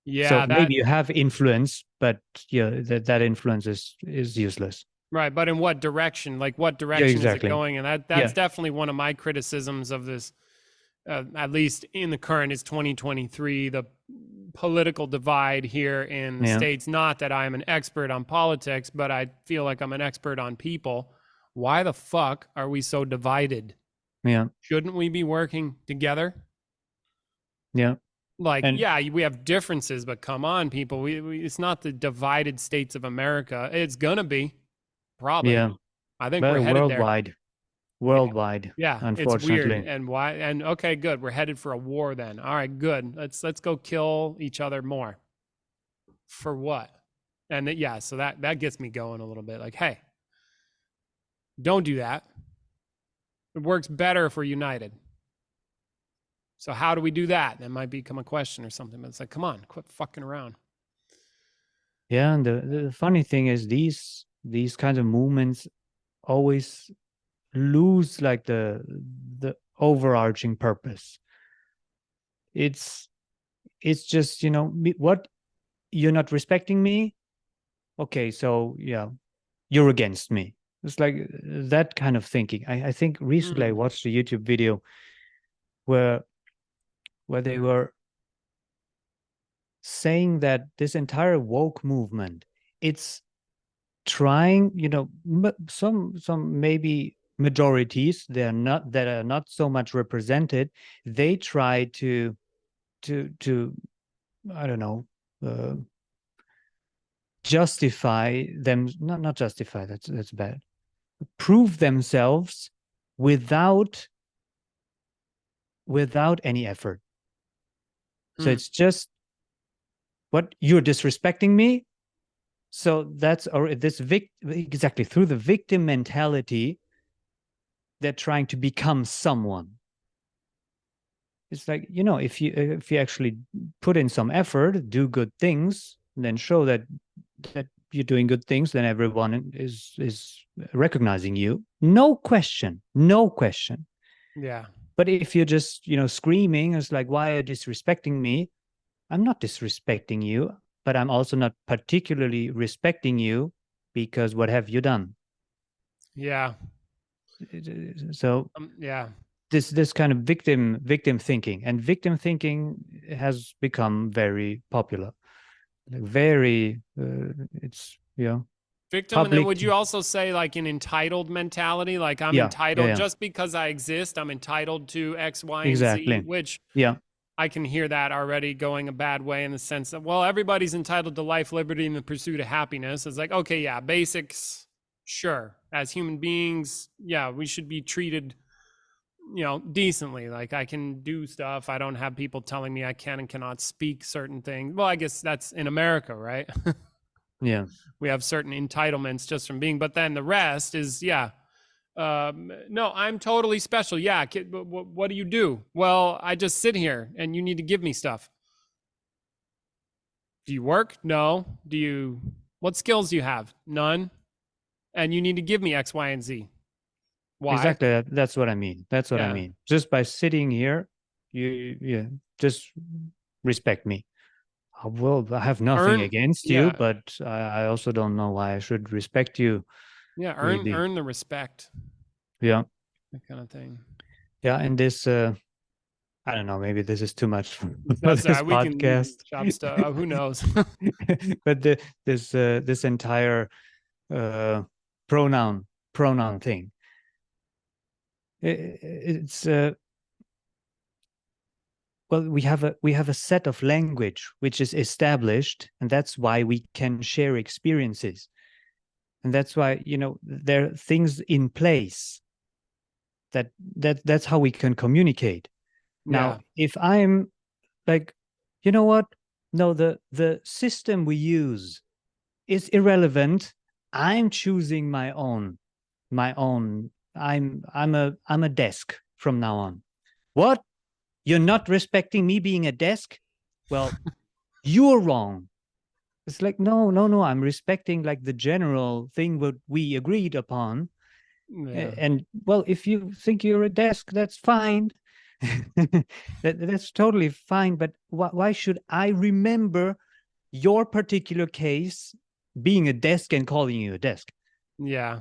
So Yeah, that maybe you have influence, but yeah, that influence is useless. right, but in what direction? Like what Yeah, direction is it exactly. going? And that's Yeah, definitely one of my criticisms of this at least in the current is 2023, the political divide here in the yeah, States. Not that I'm an expert on politics, but I feel like I'm an expert on people. Why the fuck are we so divided? yeah, Shouldn't we be working together? yeah. Like, And yeah, we have differences, but come on, people. It's not the divided states of America. It's gonna be probably. yeah, I think we're but headed there. worldwide, Yeah. worldwide, Yeah, it's weird. unfortunately. And why? And okay, good. We're headed for a war then. All right, good. Let's go kill each other more. For what? And yeah, so that gets me going a little bit. Like, hey, don't do that. It works better if we're united. So how do we do that? That might become a question or something. But it's like, come on, quit fucking around. Yeah, and the funny thing is, these kinds of movements always lose like the overarching purpose. It's it's just, you know, what, you're not respecting me. Okay, so yeah, you're against me. It's like that kind of thinking. I think recently I Mm. watched a YouTube video where they were saying that this entire woke movement, it's trying, some maybe majorities that are not so much represented, they try to I don't know, uh, justify them, not justify, that's bad, prove themselves without any effort. So Hmm. it's just, what, you're disrespecting me. So that's, or this exactly, through the victim mentality, they're trying to become someone. It's like, if you actually put in some effort, do good things, and then show that you're doing good things, then everyone is recognizing you. No question, no question. Yeah. But if you're just, screaming, it's like, why are you disrespecting me? I'm not disrespecting you, but I'm also not particularly respecting you, because what have you done? Yeah. So Yeah. this kind of victim thinking, and victim thinking has become very popular, like very, it's, Victim, and then public. would you also say like an entitled mentality? Like I'm Yeah, yeah, entitled yeah, just because I exist, I'm entitled to X, Y, and Z, exactly. which Yeah, I can hear that already going a bad way in the sense that, well, everybody's entitled to life, liberty, and the pursuit of happiness. It's like, okay, yeah, basics, sure. As human beings, yeah, we should be treated, decently. Like I can do stuff. I don't have people telling me I can and cannot speak certain things. Well, I guess that's in America, right? yeah, We have certain entitlements just from being, but then the rest is, yeah. No, I'm totally special. Yeah. What do you do? Well, I just sit here and you need to give me stuff. Do you work? No. What skills do you have? None. And you need to give me X, Y, and Z. Why? exactly. That's what I mean. That's what I Yeah. mean. Just by sitting here, you, yeah, just respect me. Well, I have nothing Earn, against you, yeah. but I also don't know why I should respect you, Yeah. really. Earn the respect. Yeah, That kind of thing. yeah. And this, I don't know, maybe this is too much for That's all this right. We can podcast. chop stuff. Who knows? But this entire, uh, pronoun thing, it's, well, we have a set of language which is established, and that's why we can share experiences, and that's why, there are things in place that's how we can communicate. Now, Yeah. if I'm like, you know what, no, the system we use is irrelevant. I'm choosing my own. I'm a desk from now on. What? You're not respecting me being a desk? Well, you're wrong. It's like, no, no, no. I'm respecting, like, the general thing what we agreed upon. Yeah. And, well, if you think you're a desk, that's fine. That's totally fine. But why should I remember your particular case being a desk and calling you a desk? Yeah.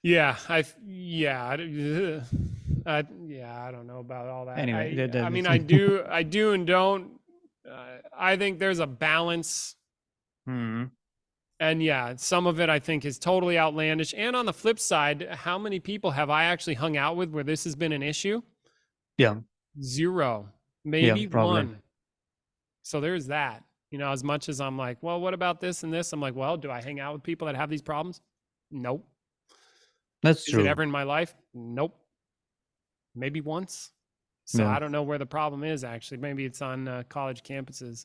Yeah, I don't know about all that. Anyway, I mean, I do and don't. I think there's a balance, hmm. and yeah, some of it I think is totally outlandish. And on the flip side, how many people have I actually hung out with where this has been an issue? Yeah, Zero, yeah, maybe probably. one. So there's that. As much as I'm like, well, what about this and this? I'm like, well, do I hang out with people that have these problems? Nope. That's Is it true. ever in my life? Nope. Maybe once. So Yeah. I don't know where the problem is actually. Maybe it's on college campuses.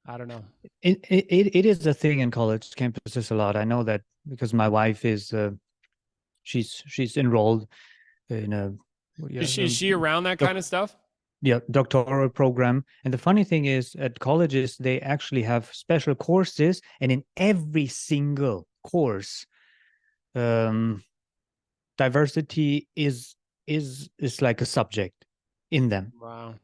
I don't know. It is a thing in college campuses a lot. I know that because my wife is, she's enrolled in a, Is yeah, she around that kind of stuff? yeah, doctoral program. And the funny thing is, at colleges they actually have special courses, and in every single course, um, diversity is like a subject in them. Wow.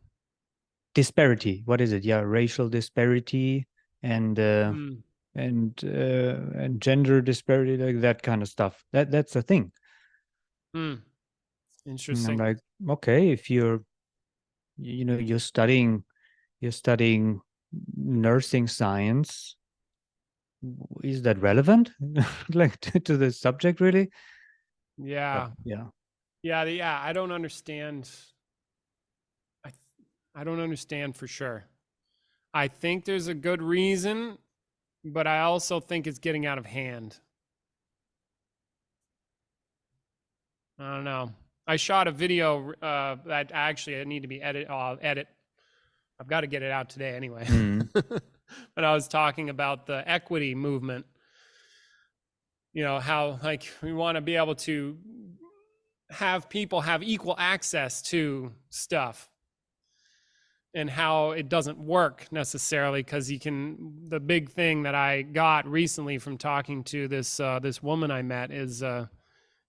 Disparity, what is it? Yeah, racial disparity, and Hmm. and gender disparity, like that kind of stuff. That's a thing. Hmm. And I'm Interesting. like, okay, if you're studying, you're studying nursing science. Is that relevant like to the subject really? But Yeah. yeah. Yeah. I don't understand. I, I don't understand for sure. I think there's a good reason, but I also think it's getting out of hand. I don't know. I shot a video that actually I need to be edit. I've got to get it out today anyway. Mm. But I was talking about the equity movement. How like we want to be able to have people have equal access to stuff, and how it doesn't work necessarily, because the big thing that I got recently from talking to this woman I met is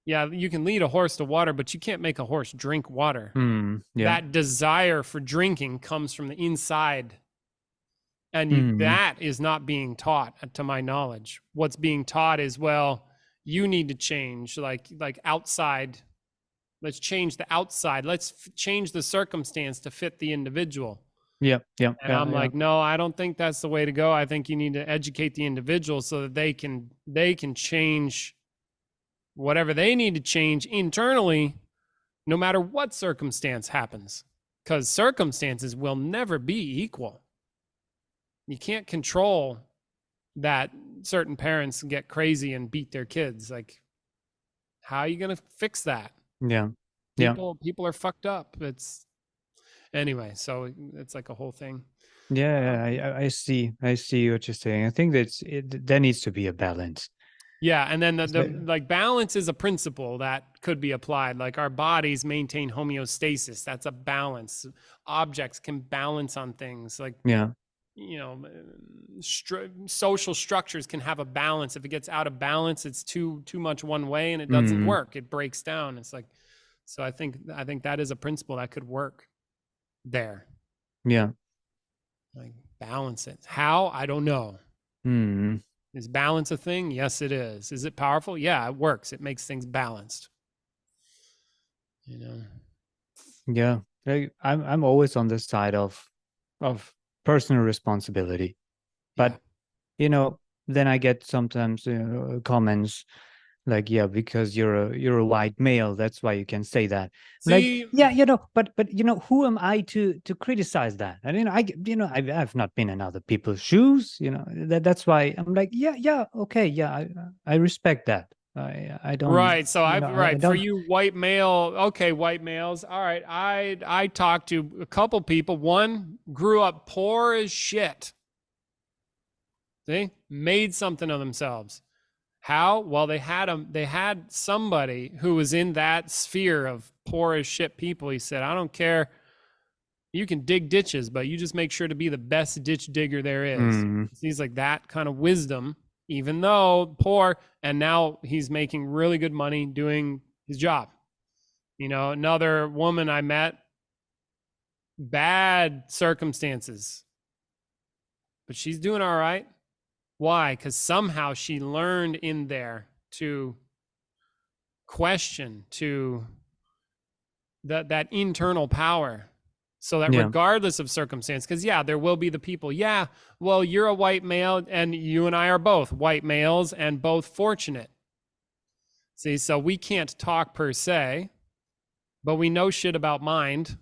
yeah, you can lead a horse to water, but you can't make a horse drink water. Yeah. That desire for drinking comes from the inside, and Mm. that is not being taught, to my knowledge. What's being taught is, well, you need to change, like outside. Let's change the outside. Let's change the circumstance to fit the individual. Yeah, yeah, And yeah, I'm yeah. like, no, I don't think that's the way to go. I think you need to educate the individual so that they can change whatever they need to change internally, no matter what circumstance happens, because circumstances will never be equal. You can't control that certain parents get crazy and beat their kids. Like, how are you going to fix that? Yeah. Yeah. People are fucked up. It's anyway, so it's like a whole thing. Yeah, I see. I see what you're saying. I think there needs to be a balance. Yeah, and then the Espe- like balance is a principle that could be applied. Like our bodies maintain homeostasis. That's a balance. Objects can balance on things. Like, Yeah. social structures can have a balance. If it gets out of balance, it's too much one way, and it doesn't Mm. work. It breaks down. It's like, so I think that is a principle that could work there. Yeah. Like, balance it. How? I don't know. Mm. Is balance a thing? Yes, it is. Is it powerful? Yeah, it works. It makes things balanced. You know. Yeah. I'm always on the side of personal responsibility. Yeah. But then I get sometimes comments like, yeah, because you're a white male, that's why you can say that. I'm like, See, yeah, but who am I to criticize that? And I've not been in other people's shoes. That's why I'm like, yeah, okay, yeah, I respect that. I don't, right. So I've I right for don't. you white male. Okay, white males. All right. I talked to a couple people. One grew up poor as shit. See, made something of themselves. How? Well, they had somebody who was in that sphere of poor as shit people. He said, I don't care. You can dig ditches, but you just make sure to be the best ditch digger there is. Mm. He's like that kind of wisdom, even though poor, and now he's making really good money doing his job. Another woman I met, bad circumstances, but she's doing all right. Why? Because somehow she learned in there to question, to that internal power, so that Yeah. regardless of circumstance, because yeah, there will be the people, yeah, well, you're a white male and you and I are both white males and both fortunate. See, so we can't talk per se, but we know shit about mind,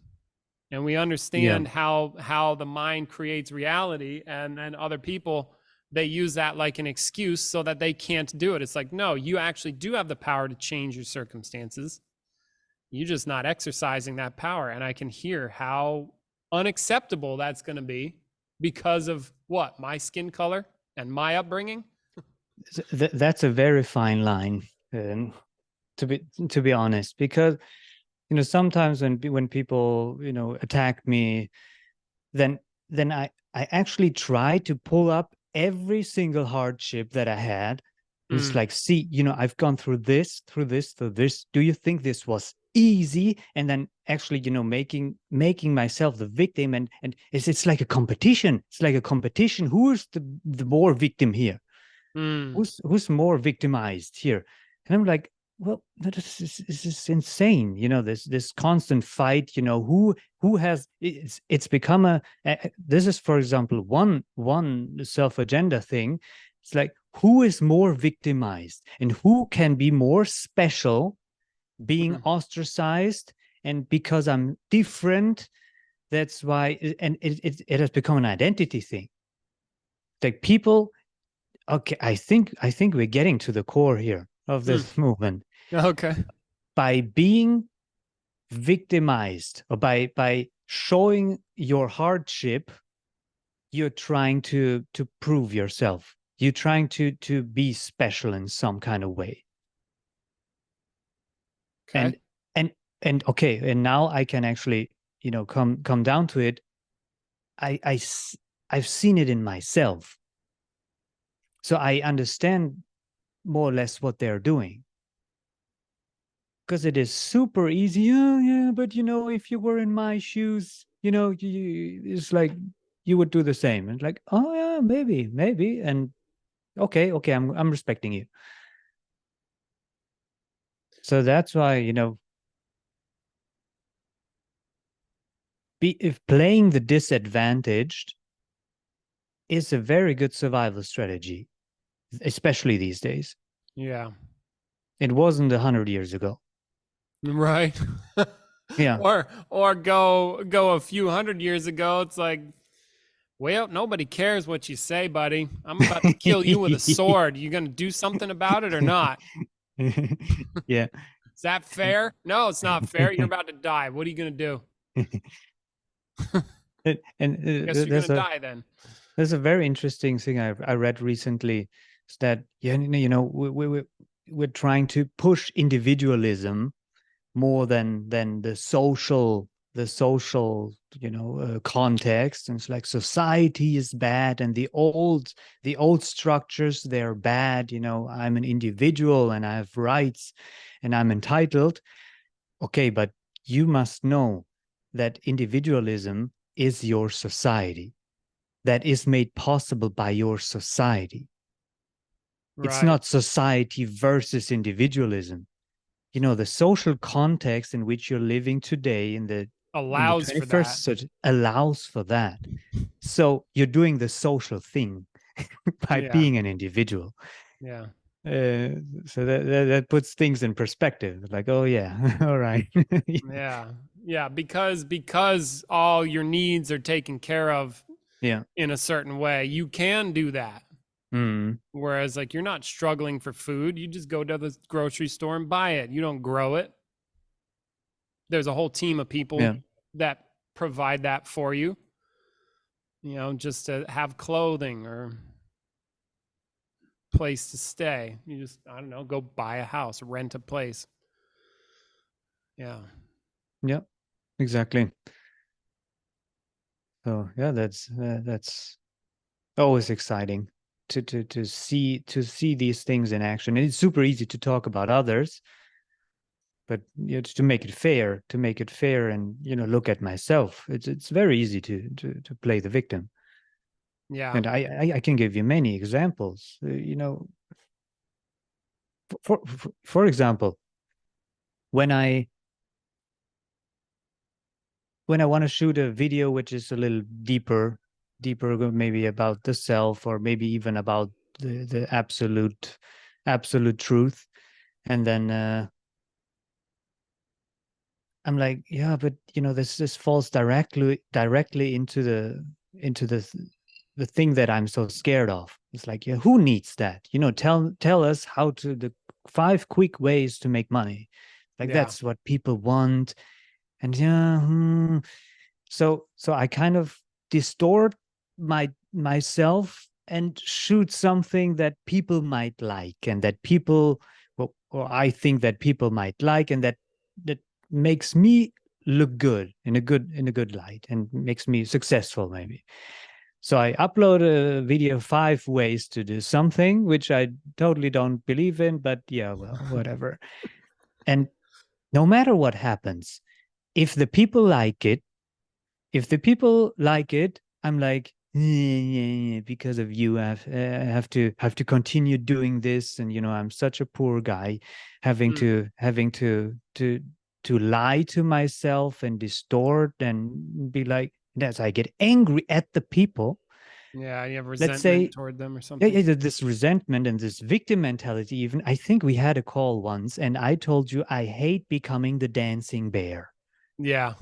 and we Yeah. understand how the mind creates reality, and other people, they use that like an excuse so that they can't do it. It's like, no, you actually do have the power to change your circumstances. You're just not exercising that power. And I can hear how unacceptable that's going to be because of what? My skin color and my upbringing. That's a very fine line, um, to be honest, because sometimes when people attack me, then I actually try to pull up every single hardship that I had. And it's Mm, like, see, I've gone through this, through this, through this. Do you think this was easy? And then actually, making myself the victim, and it's like a competition. It's like a competition. Who is the more victim here? mm, Who's more victimized here? And I'm like, well, this is insane. This constant fight. Who has it's become this is, for example, one self agenda thing. It's like, who is more victimized and who can be more special, being Mm. ostracized, and because I'm different, that's why. And it has become an identity thing. Like people, okay, I think we're getting to the core here of Mm. this movement. Okay. By being victimized, or by showing your hardship, you're trying to prove yourself. You're trying to be special in some kind of way. Okay. And and and okay, and now I can actually, come down to it. I I've seen it in myself, so I understand more or less what they're doing, because it is super easy. Oh, yeah, but if you were in my shoes, it's like you would do the same. And like, oh yeah, maybe. And okay, I'm respecting you. So that's why, if playing the disadvantaged is a very good survival strategy, especially these days. Yeah. It wasn't 100 years ago. Right. Yeah. Or go a few hundred years ago. It's like, well, nobody cares what you say, buddy. I'm about to kill you with a sword. You gonna do something about it or not? Yeah. Is that fair? No, it's not fair. You're about to die. What are you gonna do? And Guess you're gonna there's a die then. there's a very interesting thing I read recently. Is that, yeah, we're trying to push individualism more than the social context. And it's like society is bad, and the old structures, they're bad. I'm an individual and I have rights and I'm entitled. Okay, but you must know that individualism is your society, that is made possible by your society. It's Right. not society versus individualism. The social context in which you're living today, in the Allows for that. 21st century, allows for that. So you're doing the social thing by Yeah. being an individual. Yeah. So that puts things in perspective. Like, oh yeah, all right. Yeah. Yeah. Because all your needs are taken care of Yeah. in a certain way, you can do that. Mm, Whereas, like, you're not struggling for food. You just go to the grocery store and buy it. You don't grow it. There's a whole team of people yeah. that provide that for you, just to have clothing or place to stay. You just, I don't know, go buy a house, rent a place. Yeah. Yeah. Exactly. So yeah, that's always exciting to see these things in action. And it's super easy to talk about others, but to make it fair and look at myself. It's very easy to play the victim. Yeah. And I can give you many examples. For example, when I when I want to shoot a video which is a little deeper, maybe about the self, or maybe even about the absolute truth. And then I'm like, yeah, but this falls directly into the thing that I'm so scared of. It's like, yeah, who needs that? Tell us how to the 5 quick ways to make money. Like, Yeah. that's what people want. And yeah, so I kind of distort myself and shoot something that people might like, and that people, well, or I think that people might like, and that makes me look good in a good light, and makes me successful maybe. So I upload a video, 5 ways to do something, which I totally don't believe in, but yeah, well, whatever. And no matter what happens, if the people like it, I'm like, because of you, I have to continue doing this, and I'm such a poor guy, having Mm. to lie to myself and distort and be like, as I get angry at the people, Yeah, you have let's resentment say, toward them or yeah, something. yeah, this resentment and this victim mentality. Even I think we had a call once, and I told you I hate becoming the dancing bear, Yeah.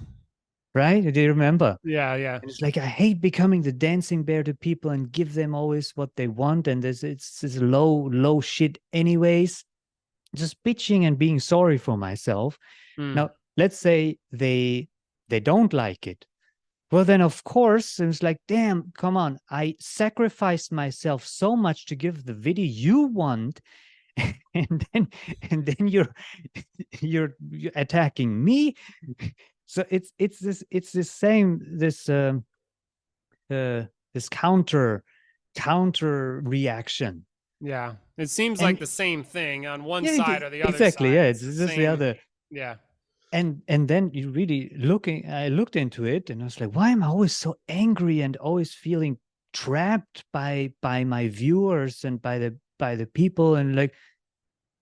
right? Do you remember? Yeah, yeah. And it's like I hate becoming the dancing bear to people and give them always what they want, and it's this low shit anyways. Just bitching and being sorry for myself. Mm. Now, let's say they don't like it. Well, then of course it's like, damn, come on! I sacrificed myself so much to give the video you want, and then you're attacking me. So it's this same uh, this counter reaction. Yeah. It seems like And the same thing on one yeah, side or the other exactly, side. yeah, It's it's the just the same. other. Yeah. And then you really looking I looked into it, and I was like, why am I always so angry and always feeling trapped by my viewers and by the people? And like,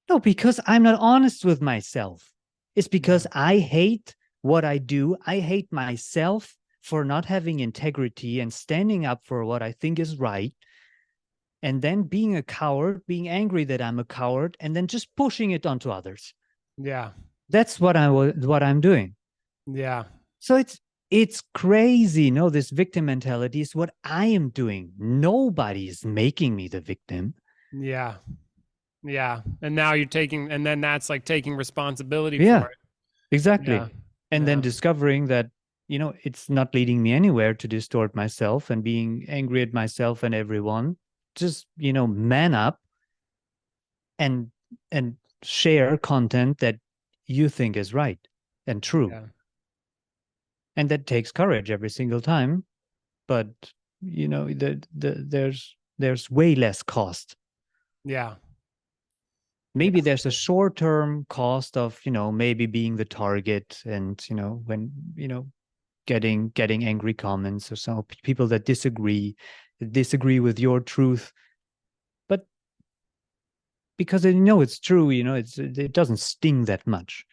no, because I'm not honest with myself. It's Yeah. because I hate what I do. I hate myself for not having integrity and standing up for what I think is right, and then being a coward, being angry that I'm a coward, and then just pushing it onto others. Yeah. That's what I'm doing. Yeah. So it's crazy. No, this victim mentality is what I am doing. Nobody is making me the victim. Yeah. Yeah. And now you're taking, and then that's like taking responsibility Yeah, for it. Yeah. exactly. And then Yeah. discovering that, it's not leading me anywhere to distort myself and being angry at myself and everyone. Just, man up and and share content that you think is right and true. Yeah. And that takes courage every single time, but there's way less cost. Yeah. Yeah. Maybe there's a short-term cost of, maybe being the target, and when getting angry comments or some people that disagree with your truth. But because they know it's true, it doesn't sting that much.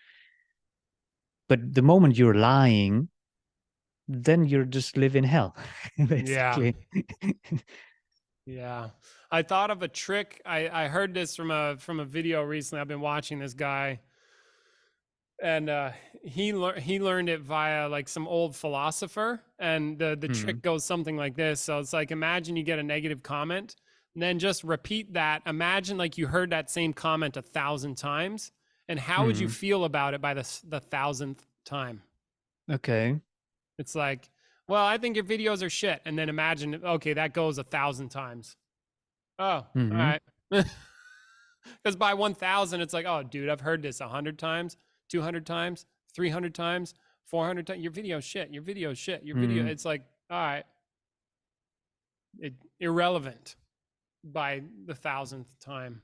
But the moment you're lying, then you're just live in hell, Yeah. basically. Yeah. I thought of a trick. I heard this from a video recently. I've been watching this guy, and he learned it via like some old philosopher, and the Hmm. trick goes something like this. So it's like, imagine you get a negative comment, and then just repeat that. Imagine like you heard that same comment 1,000 times, and how would you Hmm. feel about it by the thousandth time? Okay. It's like, well, I think your videos are shit, and then imagine, okay, that goes 1,000 times. Oh, all Hmm. right. Because by 1,000, it's like, oh, dude, I've heard this 100 times, 200 times, 300 times, 400 times. Your video shit. Your video shit. Your video. Hmm. It's like, all right, irrelevant by the 1,000th time.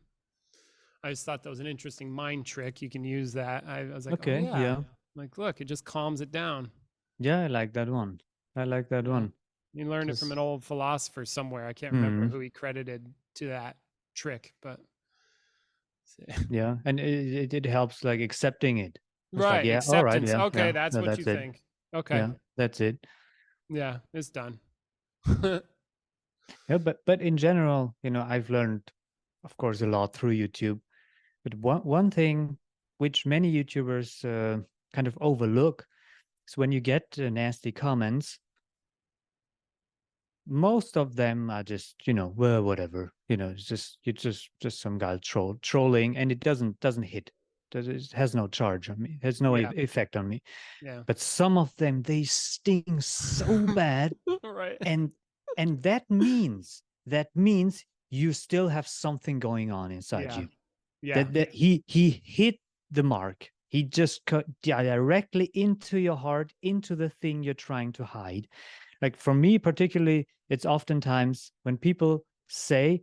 I just thought that was an interesting mind trick. You can use that. I was like, oh Okay. yeah. Yeah. Like, look, it just calms it down. Yeah, I like that one. I like that Yeah. one. You learned it from an Just old philosopher somewhere. I can't remember hmm. who he credited to that trick, but Yeah, and it helps like accepting it. It's like, right, yeah, all right, acceptance. yeah, Okay, yeah, that's no, what you that's it. think. Okay. Yeah, that's it. Yeah, it's done. Yeah, but in general, I've learned, of course, a lot through YouTube. But one thing which many YouTubers kind of overlook is when you get nasty comments. Most of them are just, well, whatever. It's just some guy trolling, and it doesn't hit. It has no charge on me. It has no Yeah, effect on me. yeah. But some of them, they sting so bad, Right. and that means you still have something going on inside Yeah, you. yeah. That he hit the mark. He just cut directly into your heart, into the thing you're trying to hide. Like for me particularly, it's oftentimes when people say,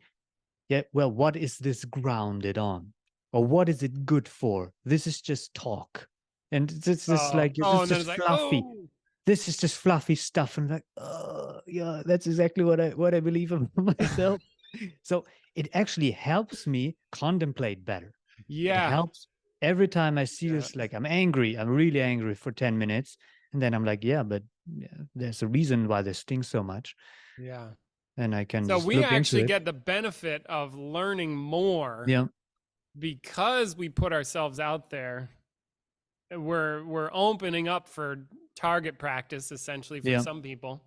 yeah, well, what is this grounded on, or what is it good for? This is just talk, and it's just like, Oh, it's and then just it's like, fluffy. oh, this is just fluffy stuff. And like, oh yeah, that's exactly what I believe about myself. So it actually helps me contemplate better. It Yeah. helps every time I see Yeah. this, like I'm angry, I'm really angry for 10 minutes. And then I'm like, yeah, but yeah, there's a reason why this stings so much. Yeah. And I can So just we look into actually it. get the benefit of learning more Yeah. because we put ourselves out there. We're opening up for target practice essentially for Yeah. some people.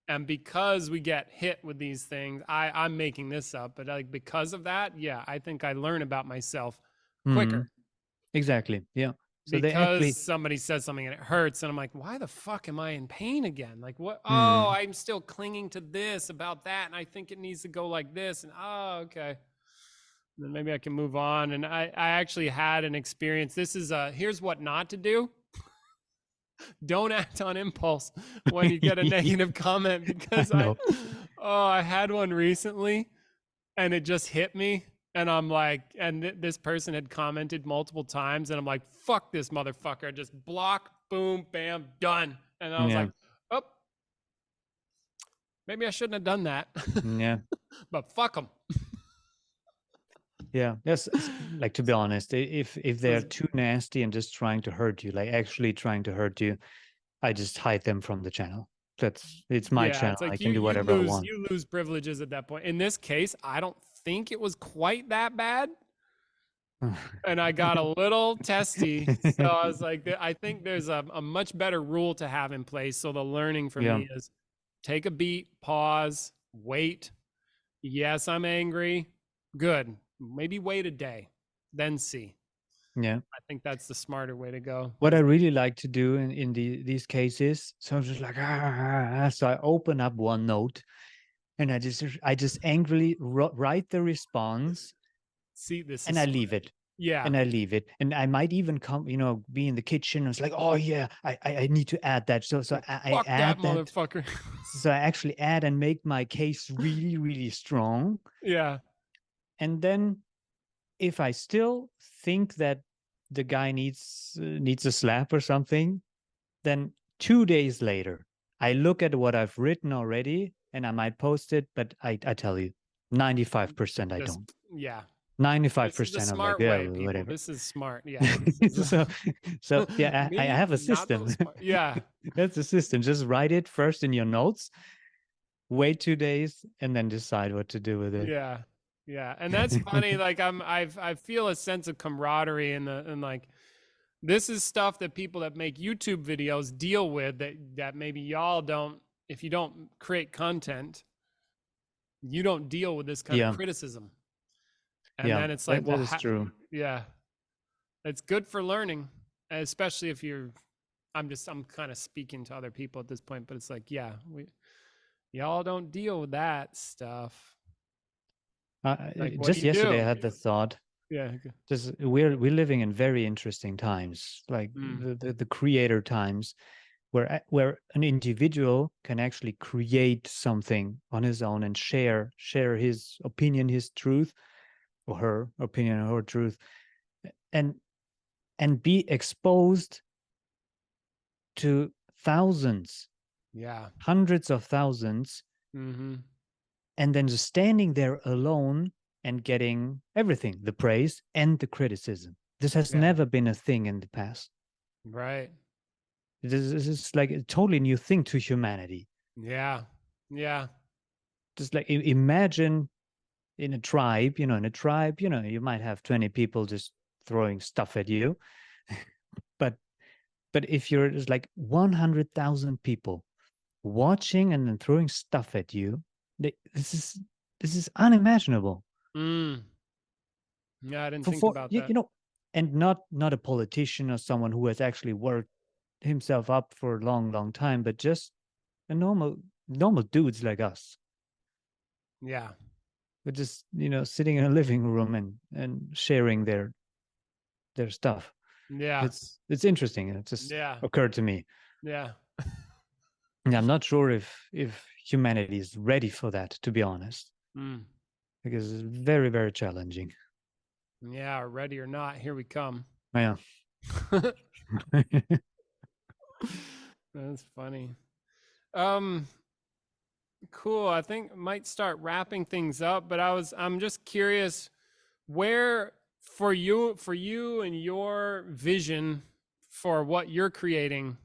And because we get hit with these things, I'm making this up, but like because of that, yeah, I think I learn about myself Hmm. quicker Exactly. Yeah. So they because actually, somebody says something and it hurts and I'm like, why the fuck am I in pain again? Like what? Oh, hmm. I'm still clinging to this about that and I think it needs to go like this and oh, okay. Then maybe I can move on. And I actually had an experience. This is here's what not to do. Don't act on impulse when you get a negative comment I because know. I had one recently and it just hit me and I'm like and this person had commented multiple times and I'm like fuck this motherfucker, just block, boom, bam, done. And I was Yeah. like, oh, maybe I shouldn't have done that. Yeah. But fuck them. Yeah. Yes. Like, to be honest, if they're Was too nasty and just trying to hurt you, like actually trying to hurt you, I just hide them from the channel. It's my Yeah, channel. it's I like can do whatever I want. you lose privileges at that point. In this case, I don't think it was quite that bad, and I got a little testy. So I was like, I think there's a much better rule to have in place. So the learning for Yeah. me is take a beat, pause, wait. Yes, I'm angry. Good. Maybe wait a day, then see. Yeah. I think that's the smarter way to go What I because really like to do in these cases, so I'm just like, so I open up OneNote and I just angrily write the response see this and is I smart. leave it. Yeah. And I leave it. And I might even come, be in the kitchen and it's like, oh yeah, I need to add that. So I Fuck that add that. motherfucker. So I actually add and make my case really, really strong. Yeah. And then if I still think that the guy needs a slap or something, then 2 days later, I look at what I've written already and I might post it, but I tell you, 95% I Just don't. yeah. This is the 95% I'm like, smart yeah, way, people. whatever. This is smart. Yeah, this is so so yeah, I me, have a not so system. smart. Yeah, That's a system. Just write it first in your notes, wait 2 days, and then decide what to do with it. yeah, yeah. And that's funny. Like I feel a sense of camaraderie in the and like this is stuff that people that make YouTube videos deal with that maybe y'all don't. If you don't create content, you don't deal with this kind of Yeah, criticism. And yeah, then it's like, well, that is true. yeah, it's good for learning, especially if you're I'm kind of speaking to other people at this point, but it's like, yeah, y'all don't deal with that stuff. Like, what do Just you yesterday, I do? had the thought. Yeah. Just we're living in very interesting times, like Mm, the creator times, where an individual can actually create something on his own and share his opinion, his truth, or her opinion or her truth, and be exposed to thousands, yeah. hundreds of thousands, Mm-hmm. and then just standing there alone and getting everything, the praise and the criticism. This has Yeah. never been a thing in the past. Right. This is like a totally new thing to humanity. Yeah. Yeah. Just like imagine in a tribe, you might have 20 people just throwing stuff at you. but if you're just like 100,000 people watching and then throwing stuff at you, this is unimaginable. Mm. Yeah. I didn't For think about that. and not a politician or someone who has actually worked himself up for a long time, but just a normal dudes like us. Yeah. We're just sitting in a living room and sharing their stuff. Yeah. It's interesting. It just Yeah. occurred to me. Yeah. And I'm not sure if humanity is ready for that, to be honest, Mm. because it's very, very challenging. Yeah. Ready or not, here we come. Yeah. That's funny. Um, cool. I think I might start wrapping things up, but I'm just curious where for you and your vision for what you're creating,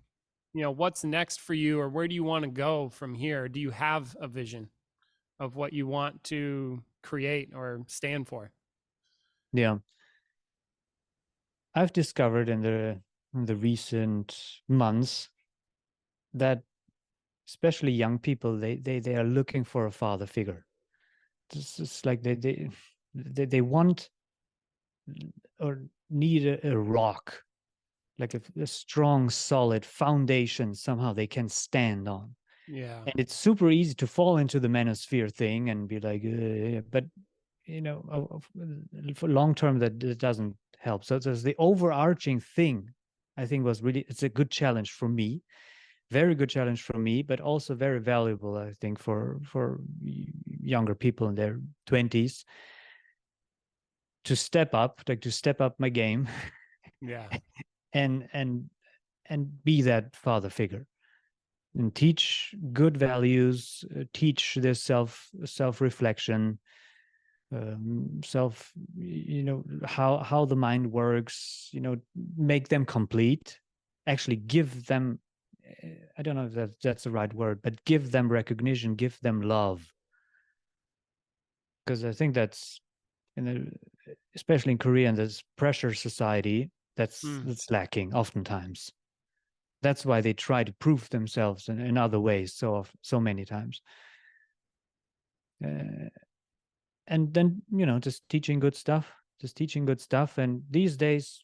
what's next for you, or where do you want to go from here? Do you have a vision of what you want to create or stand for? Yeah, I've discovered in the recent months that especially young people, they are looking for a father figure. It's like they want or need a rock, like a strong, solid foundation somehow they can stand on. Yeah. And it's super easy to fall into the manosphere thing and be like, but for long term that doesn't help. So there's the overarching thing. I think was really it's a good challenge for me, very good challenge for me, but also very valuable. I think for younger people in their 20s to step up, like to step up my game, Yeah. and and and be that father figure and teach good values, teach this self reflection, self, how the mind works, make them complete, actually give them, I don't know if that's the right word, but give them recognition, give them love, because I think that's in especially in Korea, in this pressure society, Mm. that's lacking oftentimes. That's why they try to prove themselves in other ways so many times. Uh, and then just teaching good stuff, and these days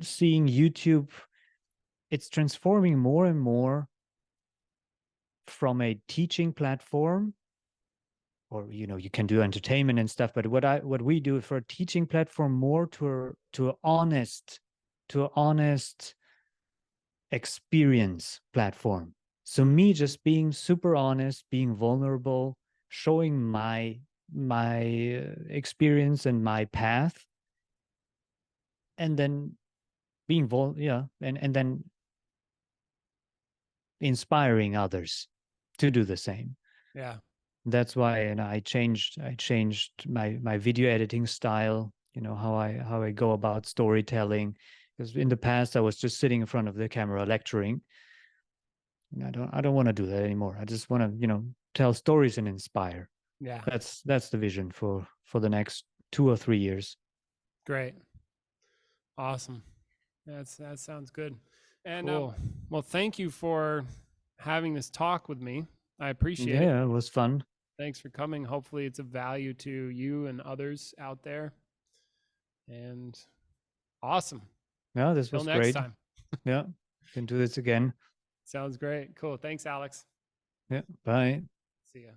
seeing YouTube, it's transforming more and more from a teaching platform, or you can do entertainment and stuff, but what we do for a teaching platform more to a honest experience platform. So Mm. me just being super honest, being vulnerable, showing my experience and my path, and then yeah, and then inspiring others to do the same. Yeah. That's why, I changed my video editing style, how I go about storytelling, because in the past I was just sitting in front of the camera lecturing. I don't want to do that anymore. I just want to, tell stories and inspire. Yeah. That's the vision for the next 2 or 3 years. Great. Awesome. That sounds good. And Cool. well, thank you for having this talk with me. I appreciate it. Yeah, it was fun. Thanks for coming. Hopefully, it's of value to you and others out there. And awesome. Yeah, this Till was next great. time. Yeah, can do this again. Sounds great. Cool. Thanks, Alex. Yeah, bye. See ya.